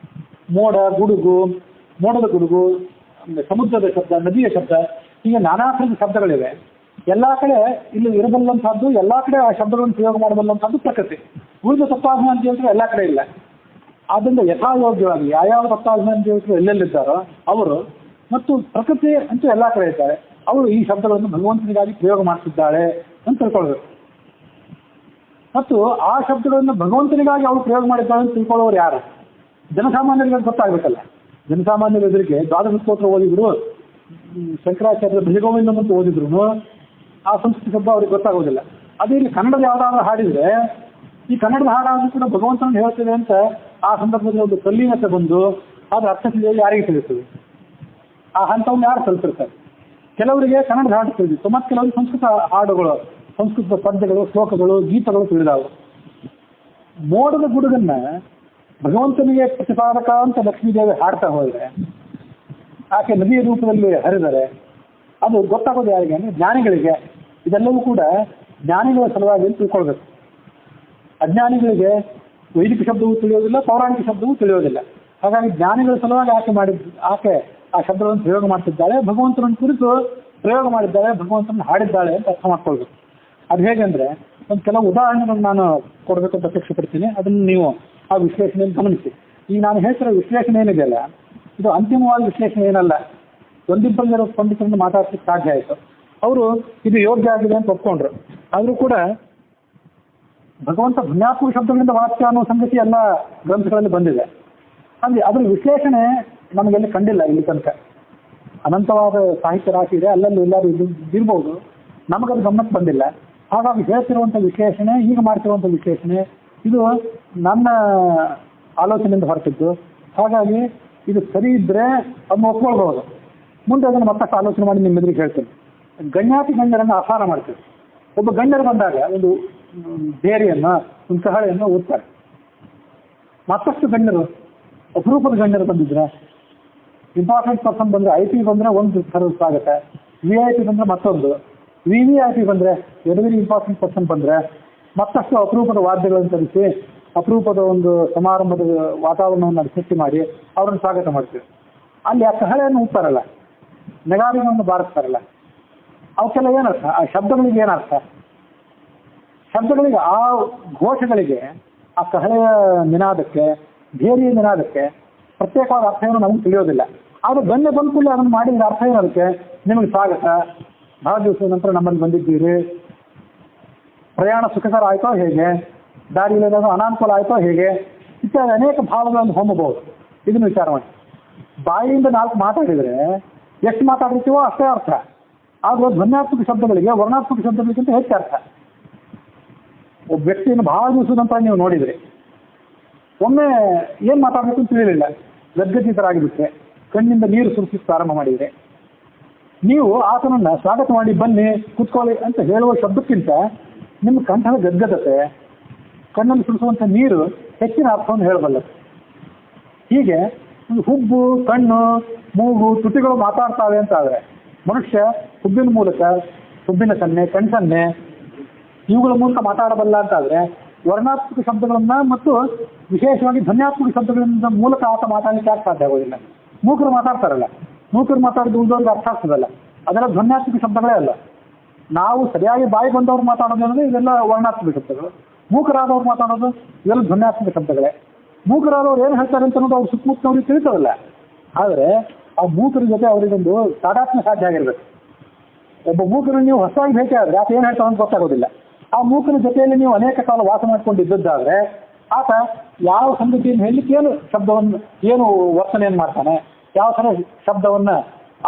Speaker 1: ಮೋಡದ ಗುಡುಗು, ಸಮುದ್ರದ ಶಬ್ದ, ನದಿಯ ಶಬ್ದ, ಹೀಗೆ ನಾನಾ ಥರದ ಶಬ್ದಗಳಿವೆ. ಎಲ್ಲಾ ಕಡೆ ಇಲ್ಲಿ ಇರಬಲ್ಲಂತಹದ್ದು, ಎಲ್ಲಾ ಕಡೆ ಆ ಶಬ್ದಗಳನ್ನು ಪ್ರಯೋಗ ಮಾಡಬಲ್ಲಂತಹದ್ದು ಪ್ರಕೃತಿ. ಉಳಿದ ಸತ್ವಾಭಿಮಾನಿ ದೇವತೆಗಳು ಎಲ್ಲಾ ಕಡೆ ಇಲ್ಲ. ಆದ್ದರಿಂದ ಯಥಾಯೋಗ್ಯವಾಗಿ ಯಾವ್ಯಾವ ಸತ್ವಾಭಿಮಾನಿ ದೇವತೆಗಳು ಎಲ್ಲೆಲ್ಲಿದ್ದಾರೋ ಅವರು ಮತ್ತು ಪ್ರಕೃತಿ ಅಂತೂ ಎಲ್ಲಾ ಕಡೆ ಇದ್ದಾರೆ, ಅವಳು ಈ ಶಬ್ದಗಳನ್ನು ಭಗವಂತನಿಗಾಗಿ ಪ್ರಯೋಗ ಮಾಡ್ತಿದ್ದಾಳೆ ಅಂತ ತಿಳ್ಕೊಳ್ಬೇಕು. ಮತ್ತು ಆ ಶಬ್ದಗಳನ್ನು ಭಗವಂತನಿಗಾಗಿ ಅವಳು ಪ್ರಯೋಗ ಮಾಡಿದ್ದಾಳೆ ಅಂತ ತಿಳ್ಕೊಳ್ಳೋರು ಯಾರು? ಜನಸಾಮಾನ್ಯರಿಗೆ ಗೊತ್ತಾಗಬೇಕಲ್ಲ. ಜನಸಾಮಾನ್ಯರ ಎದುರಿಗೆ ದ್ವಾದಶ ಸ್ತೋತ್ರ ಓದಿದ್ರು, ಶಂಕರಾಚಾರ್ಯರ ಭಜಗೋವಿಂದಂ ಅಂತ ಓದಿದ್ರು, ಆ ಸಂಸ್ಕೃತ ಶಬ್ದ ಅವ್ರಿಗೆ ಗೊತ್ತಾಗೋದಿಲ್ಲ. ಅದೇ ಇಲ್ಲಿ ಕನ್ನಡದ ಯಾವ್ದಾದ್ರು ಹಾಡಿದ್ರೆ, ಈ ಕನ್ನಡದ ಹಾಡಾದ್ರೂ ಕೂಡ ಭಗವಂತನ ಹೇಳ್ತಿದೆ ಅಂತ ಆ ಸಂದರ್ಭದಲ್ಲಿ ಒಂದು ತಲ್ಲೀನತೆ ಬಂದು ಅದ್ರ ಅರ್ಥ ಯಾರಿಗೆ ತಿಳಿಸ್ತದೆ? ಆ ಹಂತವನ್ನು ಯಾರು ತಲುಪಿರ್ತಾರೆ? ಕೆಲವರಿಗೆ ಕನ್ನಡದ ಹಾಡು ತಿಳಿದಿತ್ತು, ಮತ್ತೆ ಕೆಲವರಿಗೆ ಸಂಸ್ಕೃತ ಹಾಡುಗಳು, ಸಂಸ್ಕೃತ ಪದ್ಯಗಳು, ಶ್ಲೋಕಗಳು, ಗೀತಗಳು ತಿಳಿದಾವು. ಮೋಡದ ಗುಡುಗನ್ನ ಭಗವಂತನಿಗೆ ಪ್ರತಿಪಾದಕ ಅಂತ ಲಕ್ಷ್ಮೀದೇವಿ ಹಾಡ್ತಾ ಹೋದ್ರೆ, ಆಕೆ ನದಿಯ ರೂಪದಲ್ಲಿ ಹರಿದರೆ ಅದು ಗೊತ್ತಾಗೋದು ಯಾರಿಗೆ ಅಂದ್ರೆ ಜ್ಞಾನಿಗಳಿಗೆ. ಇದೆಲ್ಲವೂ ಕೂಡ ಜ್ಞಾನಿಗಳ ಸಲುವಾಗಿ ಅಂತ ತಿಳ್ಕೊಳ್ಬೇಕು. ಅಜ್ಞಾನಿಗಳಿಗೆ ವೈದಿಕ ಶಬ್ದವೂ ತಿಳಿಯೋದಿಲ್ಲ, ಪೌರಾಣಿಕ ಶಬ್ದವೂ ತಿಳಿಯೋದಿಲ್ಲ. ಹಾಗಾಗಿ ಜ್ಞಾನಿಗಳ ಸಲುವಾಗಿ ಆಕೆ ಆ ಶಬ್ದಗಳನ್ನು ಪ್ರಯೋಗ ಮಾಡ್ತಿದ್ದಾಳೆ, ಭಗವಂತನನ್ನು ಕುರಿತು ಪ್ರಯೋಗ ಮಾಡಿದ್ದಾಳೆ, ಭಗವಂತನ ಹಾಡಿದ್ದಾಳೆ ಅಂತ ಅರ್ಥ ಮಾಡ್ಕೊಳ್ಬೇಕು. ಅದು ಹೇಗೆಂದ್ರೆ ಒಂದು ಕೆಲವು ಉದಾಹರಣೆಗಳನ್ನು ನಾನು ಕೊಡಬೇಕು ಅಂತ ಅಪೇಕ್ಷೆ ಪಡ್ತೀನಿ. ಅದನ್ನು ನೀವು ಆ ವಿಶ್ಲೇಷಣೆಯನ್ನು ಗಮನಿಸಿ. ಈಗ ನಾನು ಹೇಳ್ತಿರೋ ವಿಶ್ಲೇಷಣೆ ಏನಿದೆಯಲ್ಲ, ಇದು ಅಂತಿಮವಾದ ವಿಶ್ಲೇಷಣೆ ಏನಲ್ಲ. ಒಂದಿಬ್ಬರು ಪಂಡಿತರನ್ನು ಮಾತಾಡ್ಲಿಕ್ಕೆ ಸಾಧ್ಯ ಆಯಿತು. ಅವರು ಇದು ಯೋಗ್ಯ ಆಗಿದೆ ಅಂತ ಒಪ್ಕೊಂಡ್ರು. ಆದರೂ ಕೂಡ ಭಗವಂತ ಧ್ವನ್ಯಾತ್ಮಕ ಶಬ್ದಗಳಿಂದ ವಾಕ್ಯ ಅನ್ನೋ ಸಂಗತಿ ಎಲ್ಲ ಗ್ರಂಥಗಳಲ್ಲಿ ಬಂದಿದೆ. ಅಂದ್ರೆ ಅದರ ವಿಶ್ಲೇಷಣೆ ನಮಗೆಲ್ಲಿ ಕಂಡಿಲ್ಲ ಇಲ್ಲಿ ತನಕ. ಅನಂತವಾದ ಸಾಹಿತ್ಯ ರಾಶಿ ಇದೆ, ಅಲ್ಲಲ್ಲಿ ಎಲ್ಲರೂ ಇರ್ಬೋದು, ನಮಗದು ಗಮನಕ್ಕೆ ಬಂದಿಲ್ಲ. ಹಾಗಾಗಿ ಹೇಳ್ತಿರುವಂಥ ವಿಶ್ಲೇಷಣೆ, ಈಗ ಮಾಡ್ತಿರುವಂಥ ವಿಶ್ಲೇಷಣೆ ಇದು ನನ್ನ ಆಲೋಚನೆಯಿಂದ ಹೊರಟಿದ್ದು. ಹಾಗಾಗಿ ಇದು ಸರಿ ಇದ್ರೆ ಅದನ್ನು ಒಪ್ಕೊಳ್ಬಹುದು. ಮುಂದೆ ಅದನ್ನು ಮತ್ತಷ್ಟು ಆಲೋಚನೆ ಮಾಡಿ ನಿಮ್ಮ ಎದುರಿಗೆ ಹೇಳ್ತೇನೆ. ಗಣ್ಯಾತಿ ಗಣ್ಯರನ್ನು ಆಹಾರ ಮಾಡ್ತೇವೆ. ಒಬ್ಬ ಗಣ್ಯರು ಬಂದಾಗ ಒಂದು ಬೇರೆಯನ್ನು, ಒಂದು ಕಹಳೆಯನ್ನು ಓದ್ತಾರೆ. ಮತ್ತಷ್ಟು ಗಣ್ಯರು, ಅಪರೂಪದ ಗಣ್ಯರು ಬಂದಿದ್ರೆ, ಇಂಪಾರ್ಟೆಂಟ್ ಪರ್ಸನ್ ಬಂದರೆ, ಐ ಪಿ ಬಂದರೆ ಒಂದು ಥರದ ಸ್ವಾಗತ, VIP ಬಂದರೆ ಮತ್ತೊಂದು, VVIP ಬಂದರೆ ವೆರಿ ಇಂಪಾರ್ಟೆಂಟ್ ಪರ್ಸನ್ ಬಂದರೆ ಮತ್ತಷ್ಟು ಅಪರೂಪದ ವಾದ್ಯಗಳನ್ನು ತರಿಸಿ ಅಪರೂಪದ ಒಂದು ಸಮಾರಂಭದ ವಾತಾವರಣವನ್ನು ಸೃಷ್ಟಿ ಮಾಡಿ ಅವ್ರನ್ನ ಸ್ವಾಗತ ಮಾಡ್ತೀವಿ. ಅಲ್ಲಿ ಆ ಕಹಳೆಯನ್ನು ಉಪ್ಪಾರಲ್ಲ, ನಗಾರಿಗಳನ್ನು ಬಾರಿಸ್ತಾರಲ್ಲ, ಅವಕ್ಕೆಲ್ಲ ಏನರ್ಥ? ಆ ಶಬ್ದಗಳಿಗೆ ಏನರ್ಥ? ಶಬ್ದಗಳಿಗೆ, ಆ ಘೋಷಗಳಿಗೆ, ಆ ಕಹಳೆಯ ನಿನಾದಕ್ಕೆ, ಧೈರ್ಯ ನಿನಾದಕ್ಕೆ ಪ್ರತ್ಯೇಕವಾದ ಅರ್ಥವನ್ನು ನಮಗೆ ತಿಳಿಯೋದಿಲ್ಲ. ಆದರೆ ಗಣ್ಯ ಬಂದ್ಕೂಡಲೇ ಅದನ್ನು ಮಾಡಿದ ಅರ್ಥ ಏನದಕ್ಕೆ? ನಿಮಗೆ ಸ್ವಾಗತ, ಬಹಳ ದಿವಸದ ನಂತರ ನಮ್ಮಲ್ಲಿ ಬಂದಿದ್ದೀರಿ, ಪ್ರಯಾಣ ಸುಖಕರ ಆಯಿತೋ ಹೇಗೆ, ದಾರಿಯಲ್ಲಿ ಏನಾದರೂ ಅನಾನುಕೂಲ ಆಯಿತೋ ಹೇಗೆ, ಇತ್ಯಾದಿ ಅನೇಕ ಭಾವಗಳನ್ನು ಹೊಮ್ಮಬಹುದು. ಇದನ್ನು ವಿಚಾರ ಮಾಡಿ. ಬಾಯಿಯಿಂದ 4 ಮಾತಾಡಿದರೆ ಎಷ್ಟು ಮಾತಾಡಿರ್ತೀವೋ ಅಷ್ಟೇ ಅರ್ಥ. ಆದರೆ ಧ್ವನ್ಯಾತ್ಮಕ ಶಬ್ದಗಳಿಗೆ ವರ್ಣಾತ್ಮಕ ಶಬ್ದಗಳಿಗಿಂತ ಹೆಚ್ಚು ಅರ್ಥ. ಒಬ್ಬ ವ್ಯಕ್ತಿಯನ್ನು ಬಹಳ ದಿವಸದ ನಂತರ ನೀವು ನೋಡಿದ್ರಿ, ಒಮ್ಮೆ ಏನು ಮಾತಾಡಬೇಕು ಅಂತ ತಿಳಿಲಿಲ್ಲ, ಗದ್ಗದಿತರಾಗಿಬಿಟ್ರೆ, ಕಣ್ಣಿಂದ ನೀರು ಸುರಿಸಿ ಪ್ರಾರಂಭ ಮಾಡಿದರೆ, ನೀವು ಆತನನ್ನು ಸ್ವಾಗತ ಮಾಡಿ ಬನ್ನಿ ಕೂತ್ಕೊಳ್ಳಿ ಅಂತ ಹೇಳುವ ಶಬ್ದಕ್ಕಿಂತ ನಿಮ್ಮ ಕಂಠದ ಗದ್ಗದತೆ, ಕಣ್ಣಲ್ಲಿ ಸುರಿಸುವಂಥ ನೀರು ಹೆಚ್ಚಿನ ಅರ್ಥವನ್ನು ಹೇಳಬಲ್ಲದು. ಹೀಗೆ ಹುಬ್ಬು, ಕಣ್ಣು, ಮೂಗು, ತುಟಿಗಳು ಮಾತಾಡ್ತಾವೆ ಅಂತ ಆದರೆ ಮನುಷ್ಯ ಹುಬ್ಬಿನ ಮೂಲಕ, ಹುಬ್ಬಿನ ಸನ್ನೆ, ಕಣ್ಸನ್ನೆ ಇವುಗಳ ಮೂಲಕ ಮಾತಾಡಬಲ್ಲ ಅಂತಾದರೆ ವರ್ಣಾತ್ಮಕ ಶಬ್ದಗಳನ್ನು ಮತ್ತು ವಿಶೇಷವಾಗಿ ಧ್ವನ್ಯಾತ್ಮಕ ಶಬ್ದಗಳಿಂದ ಮೂಲಕ ಆತ ಮಾತಾಡಲಿಕ್ಕೆ ಯಾಕೆ ಸಾಧ್ಯ ಆಗೋದಿಲ್ಲ? ಮೂಕರು ಮಾತಾಡ್ತಾರಲ್ಲ, ಮೂಕರು ಮಾತಾಡಿದ ಉಳಿದವ್ರಿಗೆ ಅರ್ಥ ಆಗ್ತದಲ್ಲ, ಅದೆಲ್ಲ ಧ್ವನ್ಯಾತ್ಮಕ ಶಬ್ದಗಳೇ ಅಲ್ಲ. ನಾವು ಸರಿಯಾಗಿ ಬಾಯಿ ಬಂದವ್ರು ಮಾತಾಡೋದು ಅಂದರೆ ಇದೆಲ್ಲ ವರ್ಣಾತ್ಮಕ ಶಬ್ದಗಳು. ಮೂಕರಾದವ್ರು ಮಾತಾಡೋದು ಇವೆಲ್ಲ ಧ್ವನ್ಯಾತ್ಮಕ ಶಬ್ದಗಳೇ. ಮೂಕರಾದವ್ರು ಏನು ಹೇಳ್ತಾರೆ ಅಂತ ಅನ್ನೋದು ಅವ್ರು ಸುತ್ತಮುತ್ತವ್ರಿಗೆ ತಿಳಿತದಲ್ಲ. ಆದರೆ ಆ ಮೂಕರ ಜೊತೆ ಅವರಿಗೊಂದು ತಾದಾತ್ಮ್ಯ ಸಾಧ್ಯ ಆಗಿರ್ಬೇಕು. ಒಬ್ಬ ಮೂಕರನ್ನು ನೀವು ಹೊಸದಾಗಿ ಭೇಟಿ ಆದರೆ ಆತ ಏನು ಹೇಳ್ತಾವೆ ಅಂತ ಗೊತ್ತಾಗೋದಿಲ್ಲ. ಆ ಮೂಕನ ಜೊತೆಯಲ್ಲಿ ನೀವು ಅನೇಕ ಕಾಲ ವಾಸ ಮಾಡ್ಕೊಂಡಿದ್ದಾದರೆ ಆತ ಯಾವ ಸಂಗತಿಯನ್ನು ಹೇಳಲಿಕ್ಕೆ ಏನು ಶಬ್ದವನ್ನು, ಏನು ವರ್ತನೆಯನ್ನು ಮಾಡ್ತಾನೆ, ಯಾವ ಥರ ಶಬ್ದವನ್ನು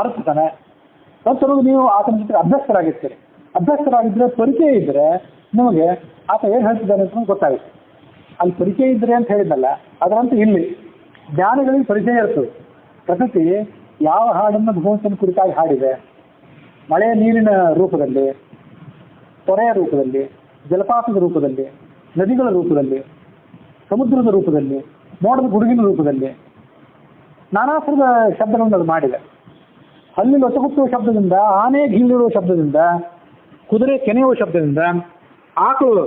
Speaker 1: ಅರಸ್ತಾನೆ ಅಂತನ್ನೋದು ನೀವು ಆತನ ಜೊತೆ ಅಭ್ಯಸ್ತರಾಗಿರ್ತೀರಿ. ಅಭ್ಯಸ್ತರಾಗಿದ್ದರೆ, ಪರಿಚಯ ಇದ್ದರೆ ನಿಮಗೆ ಆತ ಏನು ಹೇಳ್ತಿದ್ದಾನೆ ಅಂತ ಗೊತ್ತಾಗುತ್ತೆ. ಅಲ್ಲಿ ಪರಿಚಯ ಇದ್ದರೆ ಅಂತ ಹೇಳಿದ್ನಲ್ಲ, ಅದರಂತೆ ಇಲ್ಲಿ ಜ್ಞಾನಿಗಳಿಗೆ ಪರಿಚಯ ಇರ್ತದೆ. ಪ್ರಕೃತಿ ಯಾವ ಹಾಡನ್ನು ಭಗವಂತನ ಕುರಿತಾಗಿ ಹಾಡಿದೆ, ಮಳೆಯ ನೀರಿನ ರೂಪದಲ್ಲಿ, ತೊರೆಯ ರೂಪದಲ್ಲಿ, ಜಲಪಾತದ ರೂಪದಲ್ಲಿ, ನದಿಗಳ ರೂಪದಲ್ಲಿ, ಸಮುದ್ರದ ರೂಪದಲ್ಲಿ, ಮೋಡದ ಗುಡುಗಿನ ರೂಪದಲ್ಲಿ ನಾನಾ ಥರದ ಶಬ್ದಗಳನ್ನು ಅದು ಮಾಡಿದೆ. ಹಲ್ಲಿ ಒತ್ತಗುತ್ತುವ ಶಬ್ದದಿಂದ, ಆನೆ ಘೀಳಿರುವ ಶಬ್ದದಿಂದ, ಕುದುರೆ ಕೆನೆಯುವ ಶಬ್ದದಿಂದ, ಆಕಳು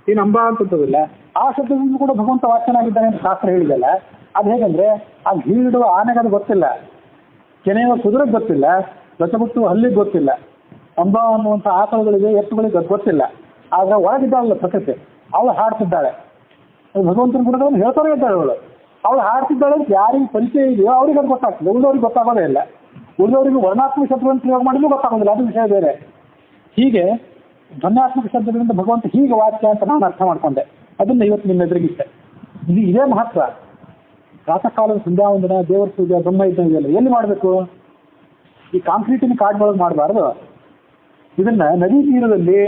Speaker 1: ಏನು ಅಂಬ ಅಂತಂತದಿಲ್ಲ ಆ ಶಬ್ದದಿಂದ ಕೂಡ ಭಗವಂತ ವಾಚ್ಯನಾಗಿದ್ದಾನೆ ಅಂತ ಶಾಸ್ತ್ರ ಹೇಳಿದಲ್ಲ. ಅದು ಹೇಗೆಂದರೆ ಆ ಘೀಳಿಡುವ ಆನೆಗೆ ಗೊತ್ತಿಲ್ಲ, ಕೆನೆಯುವ ಕುದುರೆಗೆ ಗೊತ್ತಿಲ್ಲ, ಒತ್ತಗುತ್ತುವ ಹಲ್ಲಿಗೆ ಗೊತ್ತಿಲ್ಲ, ಅಂಬ ಅನ್ನುವಂಥ ಆಕಳುಗಳಿಗೆ, ಎತ್ತುಗಳಿಗೆ ಅದು ಗೊತ್ತಿಲ್ಲ. ಆದರೆ ಒಳಗಿದ್ದಾಳಲ್ಲ ಪ್ರಕೃತಿ, ಅವಳು ಹಾಡ್ತಿದ್ದಾಳೆ. ಭಗವಂತನ ಕೂಡ ಹೇಳ್ತಾನೆ ಇದ್ದಾಳೆ ಅವಳು ಹಾಡ್ತಿದ್ದಾಳೆ ಅಂತ ಯಾರಿಗೆ ಪರಿಚಯ ಇದೆಯೋ ಅವ್ರಿಗೆ ಅದು ಗೊತ್ತಾಗ್ತದೆ, ಉಳಿದವ್ರಿಗೆ ಗೊತ್ತಾಗೋದೇ ಇಲ್ಲ. ಉಳಿದವರಿಗೆ ವರ್ಣಾತ್ಮಕ ಶಬ್ದವನ್ನು ಪ್ರಯೋಗ ಮಾಡಿದ್ರು ಗೊತ್ತಾಗೋದಿಲ್ಲ, ಅದು ವಿಷಯ ಬೇರೆ. ಹೀಗೆ ಧ್ವನ್ಯಾತ್ಮಕ ಶಬ್ದಗಳಿಂದ ಭಗವಂತ ಹೀಗೆ ವಾಕ್ಯ ಅಂತ ನಾನು ಅರ್ಥ ಮಾಡ್ಕೊಂಡೆ. ಅದನ್ನು ಇವತ್ತು ನಿಮ್ಮ ಎದುರಿಗಿಷ್ಟೆ. ಇದೇ ಮಹತ್ವ. ಪ್ರಾತಃ ಕಾಲದ ಸಂಧ್ಯಾವಂದನ, ದೇವರ ಪೂಜೆ, ಬ್ರಹ್ಮ ಯಜ್ಞ ಇದೆಯಲ್ಲ ಎಲ್ಲಿ ಮಾಡಬೇಕು? ಈ ಕಾಂಕ್ರೀಟಿನ ಕಾಡ್ಗಳೊಳಗೆ ಮಾಡಬಾರ್ದು. ಇದನ್ನ ನದಿ ತೀರದಲ್ಲಿ,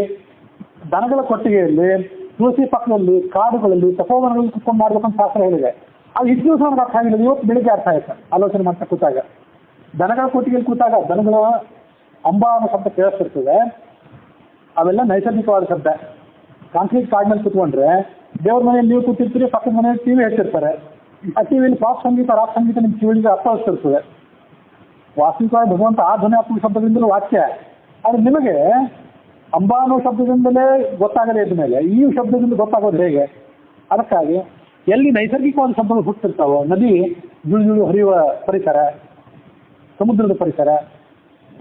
Speaker 1: ದನಗಳ ಕೊಟ್ಟಿಗೆಯಲ್ಲಿ, ತುಳಸಿ ಪಕ್ಕದಲ್ಲಿ, ಕಾಡುಗಳಲ್ಲಿ, ತಪೋವನಗಳಲ್ಲಿ ಕುತ್ಕೊಂಡು ಮಾಡ್ಬೇಕಂತ ಶಾಸ್ತ್ರ ಹೇಳಿದೆ. ಅದು ಇಷ್ಟು ದಿವಸ ನಮ್ಗೆ ಅರ್ಥ ಆಗಿಲ್ಲ, ಇವತ್ತು ಬೆಳಿಗ್ಗೆ ಅರ್ಥ ಆಯ್ತು ಆಲೋಚನೆ ಮಾಡ್ತಾ ಕೂತಾಗ. ದನಗಳ ಕೊಟ್ಟಿಗೆಯಲ್ಲಿ ಕೂತಾಗ ದನಗಳ ಅಂಬ ಅನ್ನೋ ಶಬ್ದ ಕೇಳಿಸ್ತಿರ್ತದೆ, ಅವೆಲ್ಲ ನೈಸರ್ಗಿಕವಾದ ಶಬ್ದ. ಕಾಂಕ್ರೀಟ್ ಕಾಡಿನಲ್ಲಿ ಕೂತ್ಕೊಂಡ್ರೆ ದೇವ್ರ ಮನೆಯಲ್ಲಿ ನೀವು ಕೂತಿರ್ತೀರಿ, ಪಕ್ಕದ ಮನೆಯಲ್ಲಿ ಟಿವಿ ಹೆಚ್ಚಿರ್ತಾರೆ. ಆ ಟಿವಿಯಲ್ಲಿ ಪಾಪ್ ಸಂಗೀತ, ರಾಕ್ ಸಂಗೀತ ನಿಮ್ಮ ಕಿವಿಗೆ ಅರ್ಥವಿಸ್ತಿರ್ತದೆ. ವಾಸ್ತವಿಕವಾಗಿ ಭಗವಂತ ಆ ಧ್ವನ್ಯಾತ್ಮಕ ಶಬ್ದದಿಂದಲೂ ವಾಕ್ಯ. ಆದರೆ ನಿಮಗೆ ಅಂಬ ಅನ್ನೋ ಶಬ್ದದಿಂದಲೇ ಗೊತ್ತಾಗದೇ ಇದ್ದ ಮೇಲೆ ಈ ಶಬ್ದದಿಂದ ಗೊತ್ತಾಗೋದು ಹೇಗೆ? ಅದಕ್ಕಾಗಿ ಎಲ್ಲಿ ನೈಸರ್ಗಿಕವಾದ ಶಬ್ದಗಳು ಹುಟ್ಟಿರ್ತಾವೋ, ನದಿ ಜುಳು ಹರಿಯುವ ಪರಿಸರ, ಸಮುದ್ರದ ಪರಿಸರ,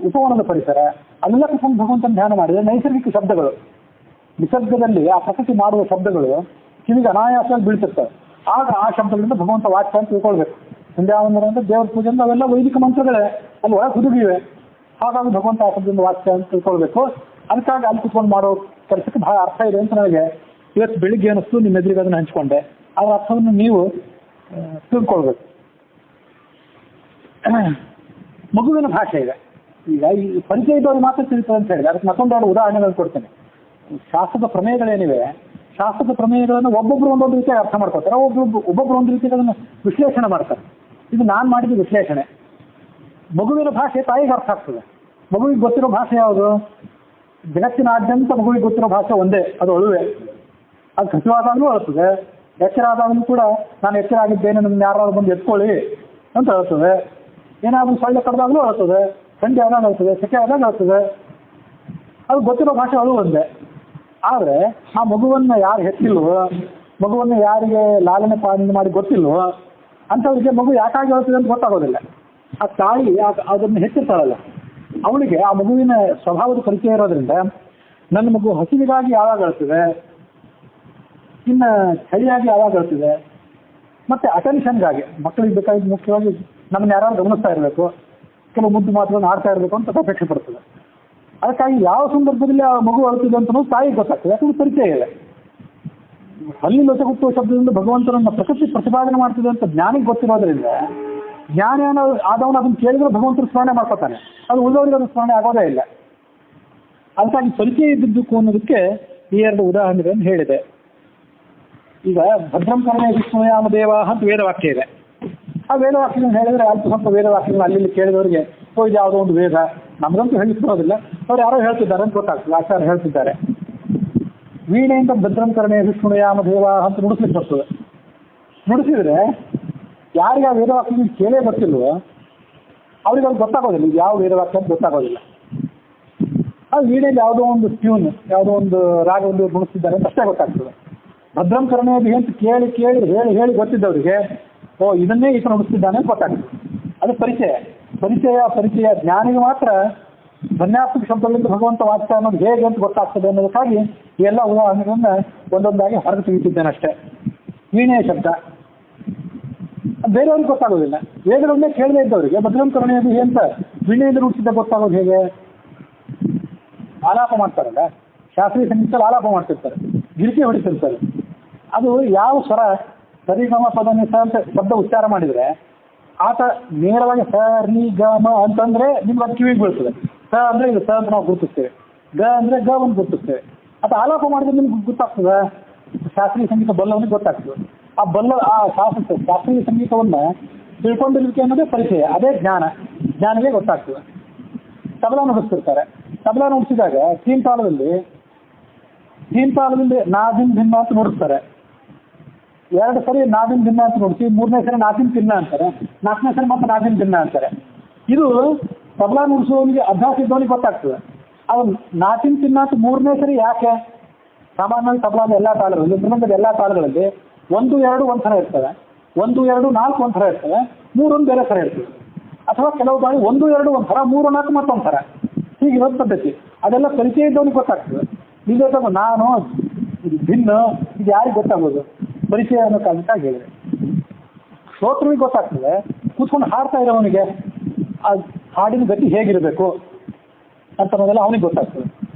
Speaker 1: ಉಪವನದ ಪರಿಸರ, ಅಲ್ಲೆಲ್ಲ ಕುತ್ಕೊಂಡು ಭಗವಂತನ ಧ್ಯಾನ ಮಾಡಿದರೆ ನೈಸರ್ಗಿಕ ಶಬ್ದಗಳು, ನಿಸರ್ಗದಲ್ಲಿ ಆ ಪ್ರಕೃತಿ ಮಾಡುವ ಶಬ್ದಗಳು ಕಿವಿಗೆ ಅನಾಯಾಸವಾಗಿ ಬೀಳ್ತಿರ್ತವೆ. ಆಗ ಆ ಶಬ್ದಗಳಿಂದ ಭಗವಂತ ವಾಕ್ಯ ಅಂತ ತಿಳ್ಕೊಳ್ಬೇಕು. ಸಂಧ್ಯಾವಂದನ ಅಂತ ದೇವರ ಪೂಜೆ ಅಂತ ಅವೆಲ್ಲ ವೈದಿಕ ಮಂತ್ರಗಳೇ, ಅಲ್ಲಿ ಒಳಗೆ ಹುದುಗಿವೆ. ಹಾಗಾಗಿ ಭಗವಂತ ಆ ಶಬ್ದದಿಂದ ವಾಕ್ಯ ಅಂತ ತಿಳ್ಕೊಳ್ಬೇಕು. ಅದಕ್ಕಾಗಿ ಅಲ್ಲಿ ಕುತ್ಕೊಂಡು ಮಾಡೋ ಕೆಲಸಕ್ಕೆ ಬಹಳ ಅರ್ಥ ಇದೆ ಅಂತ ನನಗೆ ಇವತ್ತು ಬೆಳಿಗ್ಗೆ ಅನ್ನಿಸ್ತು. ನಿಮ್ಮ ಎದುರಿಗೆ ಅದನ್ನು ಹಂಚ್ಕೊಂಡೆ. ಅದರ ಅರ್ಥವನ್ನು ನೀವು ತಿಳ್ಕೊಳ್ಬೇಕು. ಮಗುವಿನ ಭಾಷೆ ಇದೆ. ಈಗ ಈ ಪರಿಚಯ ಇದ್ದವ್ರಿಗೆ ಮಾತ್ರ ತಿಳಿತದೆ ಅಂತ ಹೇಳಿದೆ. ಅದಕ್ಕೆ ಮತ್ತೊಂದೆರಡು ಉದಾಹರಣೆಗಳನ್ನು ಕೊಡ್ತೇನೆ. ಶಾಸ್ತ್ರದ ಪ್ರಮೇಯಗಳೇನಿವೆ, ಶಾಸ್ತ್ರದ ಪ್ರಮೇಯಗಳನ್ನು ಒಬ್ಬೊಬ್ಬರು ಒಂದೊಂದು ರೀತಿಯಾಗಿ ಅರ್ಥ ಮಾಡ್ಕೊಳ್ತಾರೆ, ಒಬ್ಬೊಬ್ಬರು ಒಂದು ರೀತಿಯಾಗಿ ಅದನ್ನು ವಿಶ್ಲೇಷಣೆ ಮಾಡ್ತಾರೆ. ಇದು ನಾನು ಮಾಡಿದ ವಿಶ್ಲೇಷಣೆ. ಮಗುವಿನ ಭಾಷೆ ತಾಯಿಗೆ ಅರ್ಥ ಆಗ್ತದೆ. ಮಗುವಿಗೆ ಗೊತ್ತಿರೋ ಭಾಷೆ ಯಾವುದು? ಜಗತ್ತಿನಾದ್ಯಂತ ಮಗುವಿಗೆ ಗೊತ್ತಿರೋ ಭಾಷೆ ಒಂದೇ, ಅದು ಅಳುವೆ. ಅದು ಹಸಿವಾದಾಗಲೂ ಅಳುತ್ತದೆ, ಎಚ್ಚರ ಆದಾಗಲೂ ಕೂಡ ನಾನು ಎಚ್ಚರ ಆಗಿದ್ದೇನೆ, ನನ್ನ ಯಾರಾದ್ರು ಬಂದು ಎತ್ಕೊಳ್ಳಿ ಅಂತ ಹೇಳ್ತದೆ. ಏನಾದರೂ ಸೊಳ್ಳೆ ಕಡ್ದಾಗಲೂ ಅಳುತ್ತದೆ, ಥಂಡಿ ಆದಾಗ ಆಗ್ತದೆ, ಸೆಕೆ ಆದಾಗ ಆಗ್ತದೆ. ಅದು ಗೊತ್ತಿರೋ ಭಾಷೆ ಅದು ಒಂದೇ. ಆದರೆ ಆ ಮಗುವನ್ನು ಯಾರು ಹೆತ್ತಿಲ್ವೋ, ಮಗುವನ್ನು ಯಾರಿಗೆ ಲಾಲನೆ ಪಾಲನೆ ಮಾಡಿ ಗೊತ್ತಿಲ್ವೋ ಅಂಥವ್ರಿಗೆ ಮಗು ಯಾಕಾಗಿ ಹೇಳ್ತದೆ ಅಂತ ಗೊತ್ತಾಗೋದಿಲ್ಲ. ಆ ತಾಯಿ ಅದನ್ನು ಹೆಚ್ಚಿರ್ತಾಳಲ್ಲ, ಅವಳಿಗೆ ಆ ಮಗುವಿನ ಸ್ವಭಾವದ ಪರಿಚಯ ಇರೋದ್ರಿಂದ ನನ್ನ ಮಗು ಹಸಿವಿಗಾಗಿ ಯಾವಾಗ ಹೇಳ್ತದೆ, ಇನ್ನು ಚಳಿಯಾಗಿ ಯಾವಾಗ ಹೇಳ್ತದೆ, ಮತ್ತು ಅಟೆನ್ಷನ್ಗಾಗಿ ಮಕ್ಕಳಿಗೆ ಬೇಕಾಗಿ ಮುಖ್ಯವಾಗಿ ನಮ್ಮನ್ನು ಯಾರು ಗಮನಿಸ್ತಾ ಇರಬೇಕು, ಕೆಲವು ಮುದ್ದು ಮಾತುಗಳನ್ನು ಆಡ್ತಾ ಇರಬೇಕು ಅಂತ ಅಪೇಕ್ಷೆ ಪಡ್ತದೆ. ಅದಕ್ಕಾಗಿ ಯಾವ ಸಂದರ್ಭದಲ್ಲಿ ಆ ಮಗು ಅಳ್ತಿದೆ ಅಂತ ತಾಯಿಗೆ ಗೊತ್ತಾಗ್ತದೆ, ಯಾಕಂದ್ರೆ ಪರಿಚಯ ಇದೆ. ಹಲ್ಲಿ ಲೊಚ ಹುಟ್ಟುವ ಶಬ್ದದಿಂದ ಭಗವಂತನನ್ನು ಪ್ರಕೃತಿ ಪ್ರತಿಪಾದನೆ ಮಾಡ್ತಿದೆ ಅಂತ ಜ್ಞಾನಿಗೆ ಗೊತ್ತಿರೋದ್ರಿಂದ ಜ್ಞಾನ ಆದವನು ಅದನ್ನು ಕೇಳಿದ್ರೆ ಭಗವಂತನ ಸ್ಮರಣೆ ಮಾಡ್ಕೊತಾನೆ, ಅದು ಉಳಿದವರಿಗೆ ಅದು ಸ್ಮರಣೆ ಆಗೋದೇ ಇಲ್ಲ. ಅದಕ್ಕಾಗಿ ಪರಿಚಯ ಇದ್ದಿದ್ದಕ್ಕೂ ಅನ್ನೋದಕ್ಕೆ ಈ ಎರಡು ಉದಾಹರಣೆಗಳನ್ನು ಹೇಳಿದೆ. ಈಗ ಭದ್ರಂ ಕರ್ಣೇ ವಿಷ್ಣುಯಾಮ ದೇವ ಅಂತ ವೇದವಾಕ್ಯ ಇದೆ. ಆ ವೇದವಾಕ್ಯಗಳನ್ನು ಹೇಳಿದ್ರೆ ಅಲ್ಪ ಸ್ವಲ್ಪ ವೇದವಾಕ್ಯಗಳನ್ನ ಅಲ್ಲಿ ಕೇಳಿದವರಿಗೆ ಇದು ಯಾವುದೋ ಒಂದು ವೇದ, ನಮಗಂತೂ ಹೇಳಿಸ್ಕೊಡೋದಿಲ್ಲ, ಅವ್ರು ಯಾರೋ ಹೇಳ್ತಿದ್ದಾರೆ ಅಂತ ಗೊತ್ತಾಗ್ತದೆ, ಆಚಾರ್ಯ ಹೇಳ್ತಿದ್ದಾರೆ. ವೀಣೆಯಿಂದ ಭದ್ರಂ ಕರ್ಣೇ ವಿಷ್ಣುಯಾಮ ದೇವ ಅಂತ ನುಡಿಸ್ಲಿಕ್ಕೆ ಬರ್ತದೆ. ನುಡಿಸಿದ್ರೆ ಯಾರಿಗೆ ಆ ವೇದವಾಕ್ಯ ಕೇಳೇ ಗೊತ್ತಿಲ್ವೋ ಅವ್ರಿಗೆ ಅದು ಗೊತ್ತಾಗೋದಿಲ್ಲ, ಇದು ಯಾವ ವೇದವಾಕ್ಯ ಅಂತ ಗೊತ್ತಾಗೋದಿಲ್ಲ. ಅದು ವೀಣೆಯಲ್ಲಿ ಯಾವುದೋ ಒಂದು ಟ್ಯೂನ್, ಯಾವುದೋ ಒಂದು ರಾಗವನ್ನು ನುಡಿಸ್ತಿದ್ದಾರೆ ಅಂತ ಅಷ್ಟೇ ಗೊತ್ತಾಗ್ತದೆ. ಭದ್ರಂ ಕರ್ಣೇಭಿ ಅಂತ ಕೇಳಿ ಕೇಳಿ ಹೇಳಿ ಹೇಳಿ ಗೊತ್ತಿದ್ದವರಿಗೆ ಓ ಇದನ್ನೇ ಈತ ನುಡಿಸ್ತಿದ್ದಾನೆ ಅಂತ ಗೊತ್ತಾಗ್ತದೆ. ಅದು ಪರಿಚಯ. ಪರಿಚಯ ಜ್ಞಾನಿಗೆ ಮಾತ್ರ ಧನ್ಯಾತ್ಮಕ ಶಬ್ದಗಳಿಂದ ಭಗವಂತ ವಾಕ್ಯ ಅನ್ನೋದು ಹೇಗೆ ಅಂತ ಗೊತ್ತಾಗ್ತದೆ ಅನ್ನೋದಕ್ಕಾಗಿ ಈ ಎಲ್ಲ ಉದಾಹರಣೆಗಳನ್ನ ಒಂದೊಂದಾಗಿ ಹೊರಗೆ ತೆಗಿತಿದ್ದೇನೆ ಅಷ್ಟೇ. ವೀಣೆಯ ಶಬ್ದ ಬೇರೆಯವ್ರಿಗೆ ಗೊತ್ತಾಗೋದಿಲ್ಲ. ವೇದಗಳನ್ನೇ ಕೇಳದೇ ಇದ್ದವರಿಗೆ ಭದ್ರಂ ಕರ್ಣೇಭಿ ಅಂತ ವೀಣೆಯಿಂದ ನುಡಿಸಿದ್ದ ಗೊತ್ತಾಗೋದು ಹೇಗೆ? ಆಲಾಪ ಮಾಡ್ತಾರಲ್ಲ, ಶಾಸ್ತ್ರೀಯ ಸಂಗೀತದಲ್ಲಿ ಆಲಾಪ ಮಾಡ್ತಿರ್ತಾರೆ, ಗಿರಿಕೆ ಹೊಡಿತಿರ್ತಾರೆ. ಅದು ಯಾವ ಸ್ವರ ಸರಿಗಮ ಪದ ನಿಸ ಅಂತ ಶಬ್ದ ಉಚ್ಚಾರ ಮಾಡಿದರೆ ಆತ ನೇರವಾಗಿ ಸ ರಿ ಗ ಮ ಅಂತಂದ್ರೆ ನಿಮ್ಗೆ ಅದು ಕಿವಿಗೆ ಬೀಳ್ತದೆ. ಸ ಅಂದರೆ ಇದು ಸ ಅಂತ ನಾವು ಗುರುತಿಸ್ತೇವೆ, ಗ ಅಂದರೆ ಗ ಒಂದು ಗುರುತಿಸ್ತೇವೆ. ಅದು ಆಲಾಪ ಮಾಡಿದ್ರೆ ನಿಮ್ಗೆ ಗೊತ್ತಾಗ್ತದೆ, ಶಾಸ್ತ್ರೀಯ ಸಂಗೀತ ಬಲ್ಲವನಿಗೆ ಗೊತ್ತಾಗ್ತದೆ. ಆ ಶಾಸ್ತ್ರೀಯ ಸಂಗೀತವನ್ನು ತಿಳ್ಕೊಂಡಿರ್ಲಿಕ್ಕೆ ಅನ್ನೋದೇ ಪರಿಚಯ, ಅದೇ ಜ್ಞಾನಿಗೆ ಗೊತ್ತಾಗ್ತದೆ. ತಬಲಾ ನುಡಿಸ್ತಿರ್ತಾರೆ. ತಬಲಾ ನುಡಿಸಿದಾಗ ತೀನ್ ತಾಳದಲ್ಲಿ ನಾದಿನ್ ಭಿನ್ನ ಅಂತ ನುಡಿಸ್ತಾರೆ. 2 ಸರಿ ನಾದಿನ್ ಭಿನ್ನ ಅಂತ ನುಡಿಸಿ 3ನೇ ಸರಿ ನಾದಿನ್ ಭಿನ್ನ ಅಂತಾರೆ, 4ನೇ ಸರಿ ಮತ್ತೆ ನಾದಿನ್ ಭಿನ್ನ ಅಂತಾರೆ. ಇದು ತಬಲಾ ನುಡಿಸುವವನಿಗೆ ಅಭ್ಯಾಸ ಇದ್ದವನಿಗೆ ಗೊತ್ತಾಗ್ತದೆ. ಅವನು ನಾದಿನ್ ಭಿನ್ನ ಅಂತ 3ನೇ ಸರಿ ಯಾಕೆ? ಸಾಮಾನ್ಯವಾಗಿ ತಬಲಾದ ಎಲ್ಲ ತಾಳಗಳಲ್ಲಿ, ಮೃದಂಗದ ಎಲ್ಲ ತಾಳಗಳಲ್ಲಿ 1, 2 ಒಂಥರ ಇರ್ತವೆ, 1, 2, 4 ಒಂಥರ ಇರ್ತವೆ, 3 ಒಂದು ಬೇರೆ ಥರ ಇರ್ತದೆ. ಅಥವಾ ಕೆಲವು ಬಾರಿ 1, 2 ಒಂಥರ, 3, 4 ಮತ್ತೊಂಥರ, ಹೀಗಿರೋದು ಪದ್ಧತಿ. ಅದೆಲ್ಲ ಪರಿಚಯ ಇದ್ದವನಿಗೆ ಗೊತ್ತಾಗ್ತದೆ. ಈಗ ನಾನು ಇದು ಭಿನ್ನ, ಇದು ಯಾರಿಗೆ ಗೊತ್ತಾಗೋದು? ಪರಿಚಯ ಅನ್ನೋ ಕಾರಣಕ್ಕಾಗಿ ಹೇಳಿದೆ. ಶ್ರೋತೃವಿಗೆ ಗೊತ್ತಾಗ್ತದೆ, ಕೂತ್ಕೊಂಡು ಹಾಡ್ತಾ ಇರೋವನಿಗೆ ಆ ಹಾಡಿನ ಗತಿ ಹೇಗಿರಬೇಕು ಅಂತ ಅನ್ನೋದೆಲ್ಲ ಅವನಿಗೆ ಗೊತ್ತಾಗ್ತದೆ.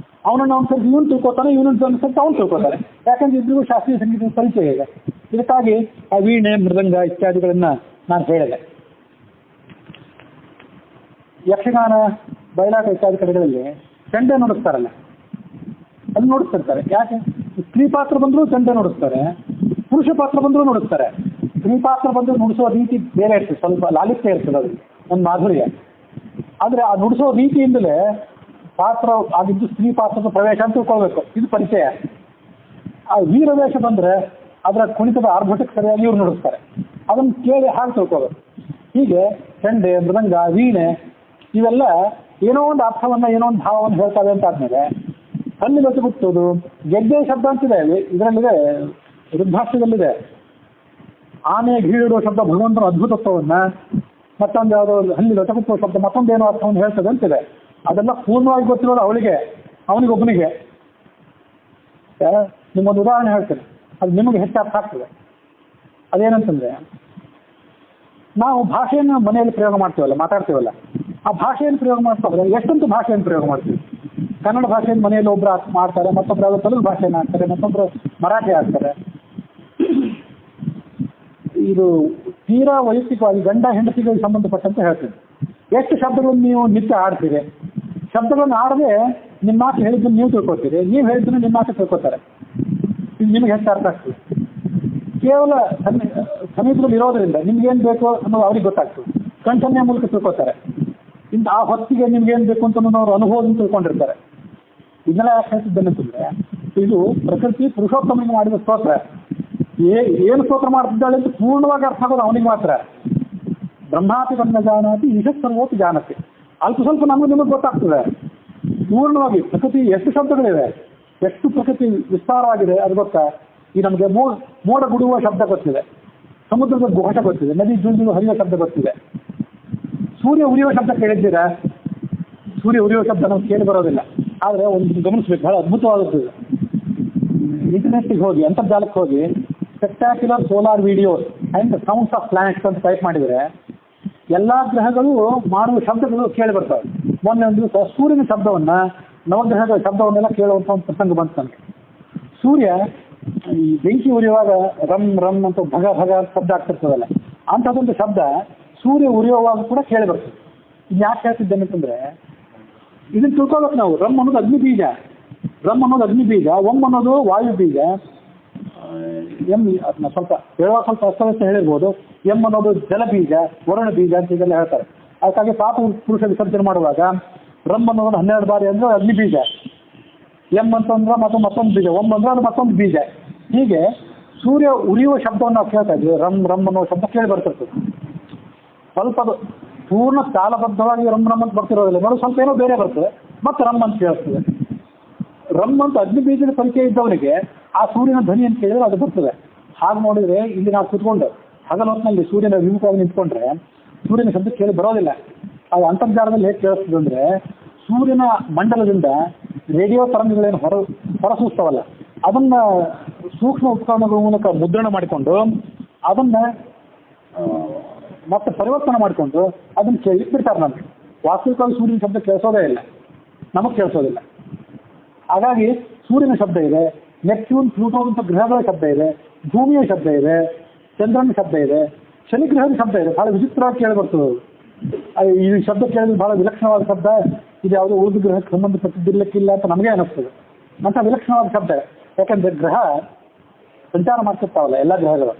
Speaker 1: ಅವನನ್ನು ಒಂದು ಸರ್ತಿ ಇವನು ತಿಳ್ಕೊತಾನೆ, ಇವನೊಂದು ಸರ್ತಿ ಅವನು ತಿಳ್ಕೊತಾನೆ. ಯಾಕಂದ್ರೆ ಇಬ್ಬರಿಗೂ ಶಾಸ್ತ್ರೀಯ ಸಂಗೀತದ ಪರಿಚಯ ಇದೆ. ಇದಕ್ಕಾಗಿ ಆ ವೀಣೆ, ಮೃದಂಗ ಇತ್ಯಾದಿಗಳನ್ನ ನಾನು ಹೇಳಿದೆ. ಯಕ್ಷಗಾನ, ಬಯಲಾಟ ಇತ್ಯಾದಿ ಕಡೆಗಳಲ್ಲಿ ಚೆಂಡೆ ನುಡಿಸ್ತಾರಲ್ಲ, ಅದು ನುಡಿಸ್ತಿರ್ತಾರೆ. ಯಾಕೆ? ಸ್ತ್ರೀ ಪಾತ್ರ ಬಂದರೂ ಚೆಂಡೆ ನುಡಿಸ್ತಾರೆ, ಪುರುಷ ಪಾತ್ರ ಬಂದರೂ ನುಡಿಸ್ತಾರೆ. ಸ್ತ್ರೀ ಪಾತ್ರ ಬಂದರೂ ನುಡಿಸೋ ರೀತಿ ಬೇರೆ ಇರ್ತದೆ, ಸ್ವಲ್ಪ ಲಾಲಿತ್ಯ ಇರ್ತದೆ, ಅದು ಒಂದು ಮಾಧುರ್ಯ. ಆದರೆ ಆ ನುಡಿಸೋ ರೀತಿಯಿಂದಲೇ ಪಾತ್ರ ಆಗಿದ್ದು ಸ್ತ್ರೀ ಪಾತ್ರದ ಪ್ರವೇಶ ಅಂತ ತಿಳ್ಕೊಳ್ಬೇಕು, ಇದು ಪರಿಚಯ. ಆ ವೀರವೇಶ ಬಂದರೆ ಅದರ ಕುಣಿತದ ಆರ್ಭಟಕ್ಕೆ ಸರಿಯಾಗಿ ಇವ್ರು ನುಡಿಸ್ತಾರೆ, ಅದನ್ನು ಕೇಳಿ ಹಾಗೆ ತಿಳ್ಕೊಳ್ಬೇಕು. ಹೀಗೆ ಚೆಂಡೆ, ಮೃದಂಗ, ವೀಣೆ ಇವೆಲ್ಲ ಏನೋ ಒಂದು ಅರ್ಥವನ್ನು, ಏನೋ ಒಂದು ಭಾವವನ್ನು ಹೇಳ್ತವೆ ಅಂತ ಆದ್ಮೇಲೆ ಹಲ್ಲಿ ಗೊತ್ತುವುದು ಗೆಜ್ಜೆ ಶಬ್ದ ಅಂತಿದೆ, ಇದರಲ್ಲಿದೆ, ಋಗ್ಭಾಷ್ಯದಲ್ಲಿದೆ. ಆನೆ ಗೀಳಿಡುವ ಶಬ್ದ ಭಗವಂತನ ಅದ್ಭುತತ್ವವನ್ನು, ಮತ್ತೊಂದು ಯಾವುದೋ ಹಲ್ಲಿ ಲೊಚಗುತ್ತುವ ಶಬ್ದ ಮತ್ತೊಂದೇನೋ ಅರ್ಥವನ್ನು ಹೇಳ್ತದೆ ಅಂತಿದೆ. ಅದೆಲ್ಲ ಪೂರ್ಣವಾಗಿ ಗೊತ್ತಿರೋದು ಅವನಿಗೊಬ್ಬನಿಗೆ. ನಿಮ್ಮೊಂದು ಉದಾಹರಣೆ ಹೇಳ್ತೇನೆ, ಅದು ನಿಮಗೆ ಹೆಚ್ಚು ಅರ್ಥ ಆಗ್ತದೆ. ಅದೇನಂತಂದ್ರೆ, ನಾವು ಭಾಷೆಯನ್ನು ಮನೆಯಲ್ಲಿ ಪ್ರಯೋಗ ಮಾಡ್ತೀವಲ್ಲ, ಮಾತಾಡ್ತೀವಲ್ಲ, ಆ ಭಾಷೆಯನ್ನು ಪ್ರಯೋಗ ಮಾಡ್ತಾರೆ. ಎಷ್ಟಂತೂ ಭಾಷೆಯನ್ನು ಪ್ರಯೋಗ ಮಾಡ್ತೀವಿ. ಕನ್ನಡ ಭಾಷೆಯನ್ನು ಮನೆಯಲ್ಲಿ ಒಬ್ಬರು ಮಾಡ್ತಾರೆ, ಮತ್ತೊಬ್ಬರು ತೆಲುಗು ಭಾಷೆಯನ್ನು ಹಾಕ್ತಾರೆ, ಮತ್ತೊಬ್ಬರು ಮರಾಠಿ ಹಾಕ್ತಾರೆ. ಇದು ತೀರಾ ವೈಯಕ್ತಿಕವಾಗಿ ಗಂಡ ಹೆಂಡತಿಗೆ ಸಂಬಂಧಪಟ್ಟಂತೆ ಹೇಳ್ತೀನಿ. ಎಷ್ಟು ಶಬ್ದಗಳನ್ನು ನೀವು ನಿತ್ಯ ಆಡ್ತೀರಿ? ಶಬ್ದಗಳನ್ನು ಆಡದೆ ನಿಮ್ಮ ಮಾತು ಹೇಳಿದ್ದನ್ನು ನೀವು ತಿಳ್ಕೊತೀರಿ, ನೀವು ಹೇಳಿದ್ದನ್ನು ನಿಮ್ಮ ಮಾತು ತಿಳ್ಕೊತಾರೆ. ಇದು ನಿಮಗೆ ಹೆಚ್ಚು ಅರ್ಥ ಆಗ್ತದೆ. ಕೇವಲ ಸಮೀಪದಲ್ಲಿ ಇರೋದರಿಂದ ನಿಮ್ಗೇನು ಬೇಕು ಅನ್ನೋದು ಅವ್ರಿಗೆ ಗೊತ್ತಾಗ್ತದೆ. ಕಣ್ಸನ್ನೆಯ ಮೂಲಕ ತಿಳ್ಕೊತಾರೆ. ಇಂಥ ಆ ಹೊತ್ತಿಗೆ ನಿಮ್ಗೇನು ಬೇಕು ಅಂತ ಅವರು ಅನುಭವದಿಂದ ತಿಳ್ಕೊಂಡಿರ್ತಾರೆ. ಇದನ್ನೆಲ್ಲ ಯಾಕೆ ಹೇಳ್ತಿದ್ದೇನೆಂತಂದ್ರೆ, ಇದು ಪ್ರಕೃತಿ ಪುರುಷೋತ್ತಮನಿಗೆ ಮಾಡಿದ ಸ್ತೋತ್ರ. ಏನು ಸ್ತೋತ್ರ ಮಾಡ್ತಿದ್ದಾಳೆ ಅಂತ ಪೂರ್ಣವಾಗಿ ಅರ್ಥ ಆಗೋದು ಅವನಿಗೆ ಮಾತ್ರ. ಬ್ರಹ್ಮಾಪಿ ಕರ್ಣ ಜಾನಾತಿ ಈಶ ಸರ್ವೋಪಿ ಜಾನತಿ. ಅಲ್ಪ ಸ್ವಲ್ಪ ನಮಗೂ ನಿಮಗೆ ಗೊತ್ತಾಗ್ತದೆ. ಪೂರ್ಣವಾಗಿ ಪ್ರಕೃತಿ ಎಷ್ಟು ಶಬ್ದಗಳಿವೆ, ಎಷ್ಟು ಪ್ರಕೃತಿ ವಿಸ್ತಾರವಾಗಿದೆ ಅದು ಗೊತ್ತಾ. ಈ ನಮಗೆ ಮೋಡ ಗುಡುವ ಶಬ್ದ ಗೊತ್ತಿದೆ, ಸಮುದ್ರದ ಘೋಷ ಗೊತ್ತಿದೆ, ನದಿ ಜುಂಜು ಹರಿಯುವ ಶಬ್ದ ಗೊತ್ತಿದೆ. ಸೂರ್ಯ ಉರಿಯುವ ಶಬ್ದ ಕೇಳಿದ್ದೀರಾ? ಸೂರ್ಯ ಉರಿಯುವ ಶಬ್ದ ನಮ್ಗೆ ಕೇಳಿ ಬರೋದಿಲ್ಲ. ಆದರೆ ಒಂದು ಗಮನಿಸ್ಬೇಕು, ಬಹಳ ಅದ್ಭುತವಾದದ್ದು. ಇಂಟರ್ನೆಟ್ಗೆ ಹೋಗಿ, ಅಂತರ್ಜಾಲಕ್ಕೆ ಹೋಗಿ spectacular solar videos and sounds of planets ಅಂತ ಟೈಪ್ ಮಾಡಿದರೆ ಎಲ್ಲ ಗ್ರಹಗಳು ಮಾಡುವ ಶಬ್ದಗಳು ಕೇಳಿ ಬರ್ತವೆ. ಮೊನ್ನೆ ಒಂದು ದಿವಸ ಸೂರ್ಯನ ಶಬ್ದವನ್ನು, ನವಗ್ರಹಗಳ ಶಬ್ದವನ್ನೆಲ್ಲ ಕೇಳುವಂಥ ಒಂದು ಪ್ರಸಂಗ ಬಂತು ನನಗೆ. ಸೂರ್ಯ ಈ ಬೆಂಕಿ ಉರಿಯುವಾಗ ರಮ್ ರಮ್ ಅಂತ ಭಗ ಭಗ ಅಂತ ಶಬ್ದ ಆಗ್ತಿರ್ತದಲ್ಲ, ಅಂಥದ್ದೊಂದು ಶಬ್ದ ಸೂರ್ಯ ಉರಿಯುವಾಗ ಕೂಡ ಕೇಳಿ ಬರ್ತದೆ. ಇದು ಯಾಕೆ ಹೇಳ್ತಿದ್ದೇನೆ ಅಂತಂದರೆ, ಇದನ್ನು ತಿಳ್ಕೊಬೇಕು ನಾವು. ರಮ್ ಅನ್ನೋದು ಅಗ್ನಿ ಬೀಜ, ಒಮ್ ಅನ್ನೋದು ವಾಯು ಬೀಜ, ಅದನ್ನ ಸ್ವಲ್ಪ ಹೇಳುವಾಗ ಸ್ವಲ್ಪ ಅಸ್ತವ್ಯಸ್ತ ಹೇಳಿರ್ಬೋದು. ಎಮ್ ಅನ್ನೋದು ಜಲ ಬೀಜ, ವರುಣ ಬೀಜ ಅಂತ ಇದೆಲ್ಲ ಹೇಳ್ತಾರೆ. ಅದಕ್ಕಾಗಿ ಪಾಪ ಪುರುಷ ವಿಸರ್ಜನೆ ಮಾಡುವಾಗ ರಮ್ ಅನ್ನೋದು 12 ಬಾರಿ ಅಂದರೆ ಅಗ್ನಿ ಬೀಜ, ಎಮ್ ಅಂತಂದ್ರೆ ಮತ್ತೊಂದು ಬೀಜ, ಒಮ್ ಅಂದ್ರೆ ಅದು ಮತ್ತೊಂದು ಬೀಜ. ಹೀಗೆ ಸೂರ್ಯ ಉರಿಯುವ ಶಬ್ದವನ್ನು ನಾವು ಕೇಳ್ತಾ ಇದ್ವಿ. ರಮ್ ರಮ್ ಅನ್ನೋ ಶಬ್ದ ಕೇಳಿ ಬರ್ತಿರ್ತದೆ. ಸ್ವಲ್ಪ ಅದು ಪೂರ್ಣ ತಾಳಬದ್ಧವಾಗಿ ರಮ್ ರಮ್ ಅಂತ ಬರ್ತಿರೋದಿಲ್ಲ, ನೋಡಿ ಸ್ವಲ್ಪ ಏನೋ ಬೇರೆ ಬರ್ತದೆ, ಮತ್ತೆ ರಮ್ ಅಂತ ಕೇಳಿಸ್ತದೆ. ರಮ್ ಅಂತ ಅಗ್ನಿ ಬೀಜದ ಪರಿಚಯ ಇದ್ದವನಿಗೆ ಆ ಸೂರ್ಯನ ಧ್ವನಿ ಅಂತ ಕೇಳಿದ್ರೆ ಅದು ಬರ್ತದೆ. ಹಾಗೆ ನೋಡಿದರೆ ಇಲ್ಲಿ ನಾವು ಕೂತ್ಕೊಂಡು ಹಗಲ ಹೊತ್ತಿನಲ್ಲಿ ಸೂರ್ಯನ ವಿಮುಖವಾಗಿ ನಿಂತ್ಕೊಂಡ್ರೆ ಸೂರ್ಯನ ಶಬ್ದ ಕೇಳಿ ಬರೋದಿಲ್ಲ. ಅದು ಅಂತರ್ಜಾಲದಲ್ಲಿ ಹೇಗೆ ಕೇಳಿಸ್ತದೆ ಅಂದರೆ, ಸೂರ್ಯನ ಮಂಡಲದಿಂದ ರೇಡಿಯೋ ತರಂಗಗಳೇನು ಹೊರಸೂಸ್ತವಲ್ಲ, ಅದನ್ನು ಸೂಕ್ಷ್ಮ ಉಪಕರಣಗಳ ಮೂಲಕ ಮುದ್ರಣ ಮಾಡಿಕೊಂಡು ಅದನ್ನು ಮತ್ತೆ ಪರಿವರ್ತನೆ ಮಾಡಿಕೊಂಡು ಅದನ್ನು ಕೇಳಿ ಬಿಡ್ತಾರೆ. ನಮಗೆ ವಾಸ್ತವಿಕವಾಗಿ ಸೂರ್ಯನ ಶಬ್ದ ಕೇಳಿಸೋದೇ ಇಲ್ಲ, ನಮಗೆ ಕೇಳಿಸೋದಿಲ್ಲ. ಹಾಗಾಗಿ ಸೂರ್ಯನ ಶಬ್ದ ಇದೆ, ನೆಪ್ಟ್ಯೂನ್ ಪ್ಲೂಟೋ ಅಂತ ಗ್ರಹಗಳ ಶಬ್ದ ಇದೆ, ಭೂಮಿಯ ಶಬ್ದ ಇದೆ, ಚಂದ್ರನ ಶಬ್ದ ಇದೆ, ಶನಿಗ್ರಹದ ಶಬ್ದ ಇದೆ. ಭಾಳ ವಿಚಿತ್ರವಾಗಿ ಕೇಳಿ ಬರ್ತದೆ. ಈ ಶಬ್ದ ಕೇಳಿದ್ರೆ ಭಾಳ ವಿಲಕ್ಷಣವಾದ ಶಬ್ದ, ಇದು ಯಾವುದೋ ಉಳಿದ ಗ್ರಹಕ್ಕೆ ಸಂಬಂಧಪಟ್ಟಿದ್ದಿರ್ಲಿಕ್ಕಿಲ್ಲ ಅಂತ ನಮಗೆ ಅನ್ನಿಸ್ತದೆ. ಅಂತ ವಿಲಕ್ಷಣವಾದ ಶಬ್ದ, ಯಾಕಂದರೆ ಗ್ರಹ ಸಂಚಾರ ಮಾಡ್ತಿರ್ತಾವಲ್ಲ ಎಲ್ಲ ಗ್ರಹಗಳು,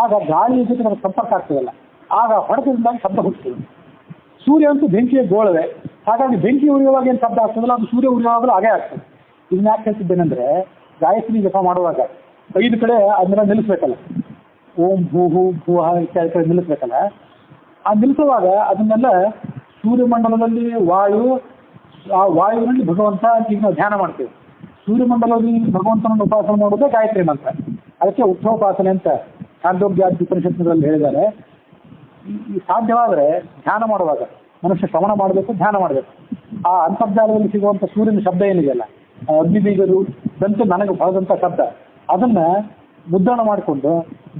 Speaker 1: ಆಗ ಗಾಳಿಯ ಜೊತೆ ನಮಗೆ ಸಂಪರ್ಕ ಆಗ್ತದಲ್ಲ, ಆಗ ಹೊಡೆತದಿಂದಾಗಿ ಶಬ್ದ ಹುಟ್ಟುತ್ತದೆ. ಸೂರ್ಯ ಅಂತೂ ಬೆಂಕಿಯ ಗೋಳವೆ, ಹಾಗಾಗಿ ಬೆಂಕಿ ಉರಿಯುವಾಗ ಏನು ಶಬ್ದ ಆಗ್ತದಲ್ಲ ಅದು ಸೂರ್ಯ ಉರಿಯುವಾಗಲೂ ಹಾಗೇ ಆಗ್ತದೆ. ಇದನ್ನ ಯಾಕೆ ಹೇಳ್ತಿದ್ದೇನೆಂದರೆ, ಗಾಯತ್ರಿ ಜಪ ಮಾಡುವಾಗ 5 ಕಡೆ ಅದನ್ನೆಲ್ಲ ನಿಲ್ಲಿಸ್ಬೇಕಲ್ಲ, ಓಂ ಭೂ ಹೂ ಭೂಹ ಇತ್ಯಾದಿ ಕಡೆ ನಿಲ್ಲಿಸ್ಬೇಕಲ್ಲ. ಆ ನಿಲ್ಲಿಸುವಾಗ ಅದನ್ನೆಲ್ಲ ಸೂರ್ಯಮಂಡಲದಲ್ಲಿ ವಾಯು, ಆ ವಾಯುವಿನಲ್ಲಿ ಭಗವಂತ ಅಂತ ಈಗ ನಾವು ಧ್ಯಾನ ಮಾಡ್ತೇವೆ. ಸೂರ್ಯಮಂಡಲದಲ್ಲಿ ಭಗವಂತನನ್ನು ಉಪಾಸನೆ ಮಾಡೋದೇ ಗಾಯತ್ರಿ ಮಂತ್ರ. ಅದಕ್ಕೆ ಉತ್ಥೋಪಾಸನೆ ಅಂತ ಛಾಂದೋಗ್ಯಾದಿ ಉಪನಿಷತ್ನಲ್ಲಿ ಹೇಳಿದ್ದಾರೆ. ಈ ಸಾಧ್ಯವಾದರೆ ಧ್ಯಾನ ಮಾಡುವಾಗ ಮನುಷ್ಯ ಶ್ರವಣ ಮಾಡಬೇಕು, ಧ್ಯಾನ ಮಾಡಬೇಕು. ಆ ಅಂತರ್ಜಾಲದಲ್ಲಿ ಸಿಗುವಂಥ ಸೂರ್ಯನ ಶಬ್ದ ಏನಿದೆಯಲ್ಲ, ಅಗ್ನಿ ಬೀಜರು ಬಂತು ನನಗೆ ಬಹಳದಂಥ ಶಬ್ದ, ಅದನ್ನು ಮುದ್ರಣ ಮಾಡಿಕೊಂಡು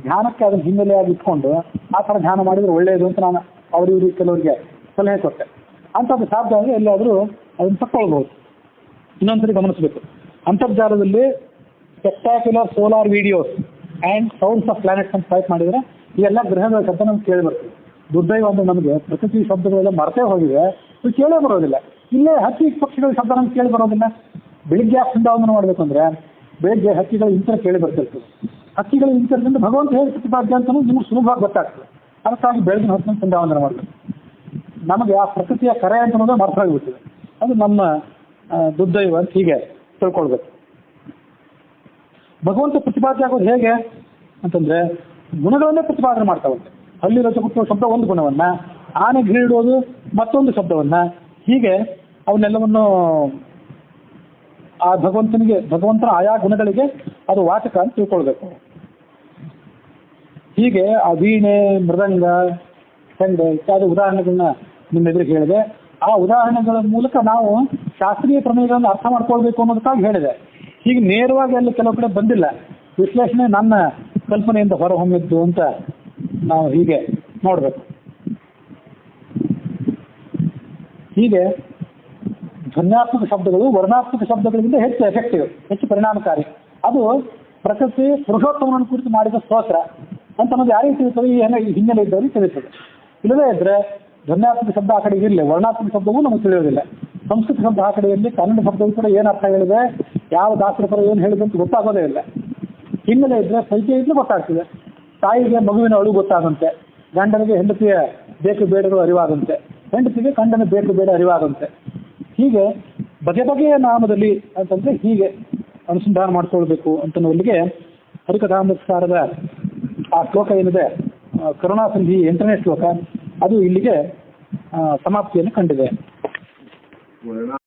Speaker 1: ಧ್ಯಾನಕ್ಕೆ ಅದನ್ನು ಹಿನ್ನೆಲೆಯಾಗಿ ಇಟ್ಕೊಂಡು ಆ ಥರ ಧ್ಯಾನ ಮಾಡಿದರೆ ಒಳ್ಳೆಯದು ಅಂತ ನಾನು ಅವರಿವ್ರಿಗೆ ಕೆಲವರಿಗೆ ಸಲಹೆ ಕೊಟ್ಟೆ. ಅಂಥದ್ದು ಸಾಧ್ಯ ಅಂದರೆ ಎಲ್ಲಾದರೂ ಅದನ್ನು ತಕ್ಕೊಳ್ಬೋದು. ಇನ್ನೊಂದ್ಸರಿ ಗಮನಿಸಬೇಕು, ಅಂತರ್ಜಾಲದಲ್ಲಿ spectacular solar videos and sounds of planets ಅಂತ ಟೈಪ್ ಮಾಡಿದರೆ ಈ ಎಲ್ಲ ಗ್ರಹಗಳ ಶಬ್ದ ನಮ್ಗೆ ಕೇಳಿ ಬರ್ತದೆ. ದುರ್ದೈವ ಅಂದರೆ ನಮಗೆ ಪ್ರಕೃತಿ ಶಬ್ದಗಳೆಲ್ಲ ಮರೆತೇ ಹೋಗಿವೆ, ಇದು ಕೇಳೇ ಬರೋದಿಲ್ಲ. ಇಲ್ಲೇ ಹಕ್ಕಿ ಪಕ್ಷಿಗಳ ಶಬ್ದ ನಮ್ಗೆ ಕೇಳಿ ಬರೋದಿಲ್ಲ. ಬೆಳಿಗ್ಗೆ ಯಾಕೆ ಸಂಧಾವನ ಮಾಡಬೇಕು ಅಂದರೆ, ಬೆಳಿಗ್ಗೆ ಹಕ್ಕಿಗಳು ಇಂತರ ಕೇಳಿ ಬರ್ತಿರ್ತದೆ. ಹಕ್ಕಿಗಳು ಇಂಥದ್ರಿಂದ ಭಗವಂತ ಹೇಗೆ ಪ್ರತಿಪಾದ್ಯ ಅಂತಲೂ ನಿಮ್ಗೆ ಸುಲಭವಾಗಿ ಗೊತ್ತಾಗ್ತದೆ. ಅದಕ್ಕಾಗಿ ಬೆಳಗಿನ ಹೊತ್ತಿನ ಸಂಧಾವನ ಮಾಡಬೇಕು. ನಮಗೆ ಆ ಪ್ರಕೃತಿಯ ಕರೆ ಅಂತ ಅನ್ನೋದು ಮರ್ತೋಗಿಬಿಟ್ಟಿದೆ. ಅದು ನಮ್ಮ ದುರ್ದೈವ ಅಂತ ಹೀಗೆ ತಿಳ್ಕೊಳ್ಬೇಕು. ಭಗವಂತ ಪ್ರತಿಪಾದ್ಯ ಆಗೋದು ಹೇಗೆ ಅಂತಂದರೆ, ಗುಣಗಳನ್ನೇ ಪ್ರತಿಪಾದನೆ ಮಾಡ್ತಾವಂತೆ. ಹಳ್ಳಿ ರಚ ಹುಟ್ಟುವ ಶಬ್ದ ಒಂದು ಗುಣವನ್ನು, ಆನೆ ಗಿಳಿಡೋದು ಮತ್ತೊಂದು ಶಬ್ದವನ್ನು, ಹೀಗೆ ಅವನ್ನೆಲ್ಲವನ್ನು ಆ ಭಗವಂತನ ಆಯಾ ಗುಣಗಳಿಗೆ ಅದು ವಾಚಕ ಅಂತ ತಿಳ್ಕೊಳ್ಬೇಕು. ಹೀಗೆ ಆ ವೀಣೆ, ಮೃದಂಗ, ಚೆಂಡೆ ಇತ್ಯಾದಿ ಉದಾಹರಣೆಗಳನ್ನ ನಿಮ್ಮ ಎದುರಿಗೆ ಹೇಳಿದೆ. ಆ ಉದಾಹರಣೆಗಳ ಮೂಲಕ ನಾವು ಶಾಸ್ತ್ರೀಯ ಪ್ರಮೇಯಗಳನ್ನು ಅರ್ಥ ಮಾಡ್ಕೊಳ್ಬೇಕು ಅನ್ನೋದಕ್ಕಾಗಿ ಹೇಳಿದೆ. ಹೀಗೆ ನೇರವಾಗಿ ಅಲ್ಲಿ ಕೆಲವು ಕಡೆ ಬಂದಿಲ್ಲ, ವಿಶ್ಲೇಷಣೆ ನನ್ನ ಕಲ್ಪನೆಯಿಂದ ಹೊರಹೊಮ್ಮಿದ್ದು ಅಂತ ನಾವು ಹೀಗೆ ನೋಡಬೇಕು. ಹೀಗೆ ಧ್ವನ್ಯಾತ್ಮಕ ಶಬ್ದಗಳು ವರ್ಣಾತ್ಮಕ ಶಬ್ದಗಳಿಗಿಂತ ಹೆಚ್ಚು ಎಫೆಕ್ಟಿವ್, ಹೆಚ್ಚು ಪರಿಣಾಮಕಾರಿ. ಅದು ಪ್ರಕೃತಿ ಪುರುಷೋತ್ತಮನನ್ನು ಕುರಿತು ಮಾಡಿದ ಸ್ತೋತ್ರ ಅಂತ ಅನ್ನೋದು ಯಾರಿಗೆ ತಿಳಿತದೆ, ಈ ಹಿನ್ನೆಲೆ ಇದ್ದವರಿಗೆ ತಿಳಿತದೆ. ಇಲ್ಲದೇ ಇದ್ದರೆ ಧ್ವನ್ಯಾತ್ಮಕ ಶಬ್ದ ಆ ಕಡೆಗೆ ಇರಲಿ, ವರ್ಣಾತ್ಮಕ ಶಬ್ದವೂ ನಮಗೆ ತಿಳಿಯೋದಿಲ್ಲ. ಸಂಸ್ಕೃತ ಶಬ್ದ ಆ ಕಡೆ ಇರಲಿ, ಕನ್ನಡ ಶಬ್ದವೂ ಕೂಡ ಏನು ಅರ್ಥ ಹೇಳಿದೆ, ಯಾವ ದಾಸರ ಪರ ಏನು ಹೇಳಿದೆ ಅಂತ ಗೊತ್ತಾಗೋದೇ ಇಲ್ಲ. ಹಿನ್ನೆಲೆ ಇದ್ದರೆ ಸಂಖ್ಯೆ ಇದ್ರೂ ಗೊತ್ತಾಗ್ತದೆ. ತಾಯಿಗೆ ಮಗುವಿನ ಅಳು ಗೊತ್ತಾಗಂತೆ, ಗಂಡನಿಗೆ ಹೆಂಡತಿಯ ಬೇಕು ಬೇಡಗಳು ಅರಿವಾದಂತೆ, ಹೆಂಡತಿಗೆ ಗಂಡನ ಬೇಕು ಬೇಡ ಅರಿವಾದಂತೆ. ಹೀಗೆ ಬಗೆ ಬಗೆಯ ನಾಮದಲ್ಲಿ ಅಂತಂದರೆ ಹೀಗೆ ಅನುಸಂಧಾನ ಮಾಡ್ಕೊಳ್ಬೇಕು ಅಂತನ್ನುವಲ್ಲಿಗೆ ಹರಿಕಥಾಮೃತಸಾರದ ಆ ಶ್ಲೋಕ ಏನಿದೆ, ಕರುಣಾಸಂಧಿ 8ನೇ ಶ್ಲೋಕ, ಅದು ಇಲ್ಲಿಗೆ ಸಮಾಪ್ತಿಯನ್ನು ಕಂಡಿದೆ.
Speaker 2: ವರ್ಣ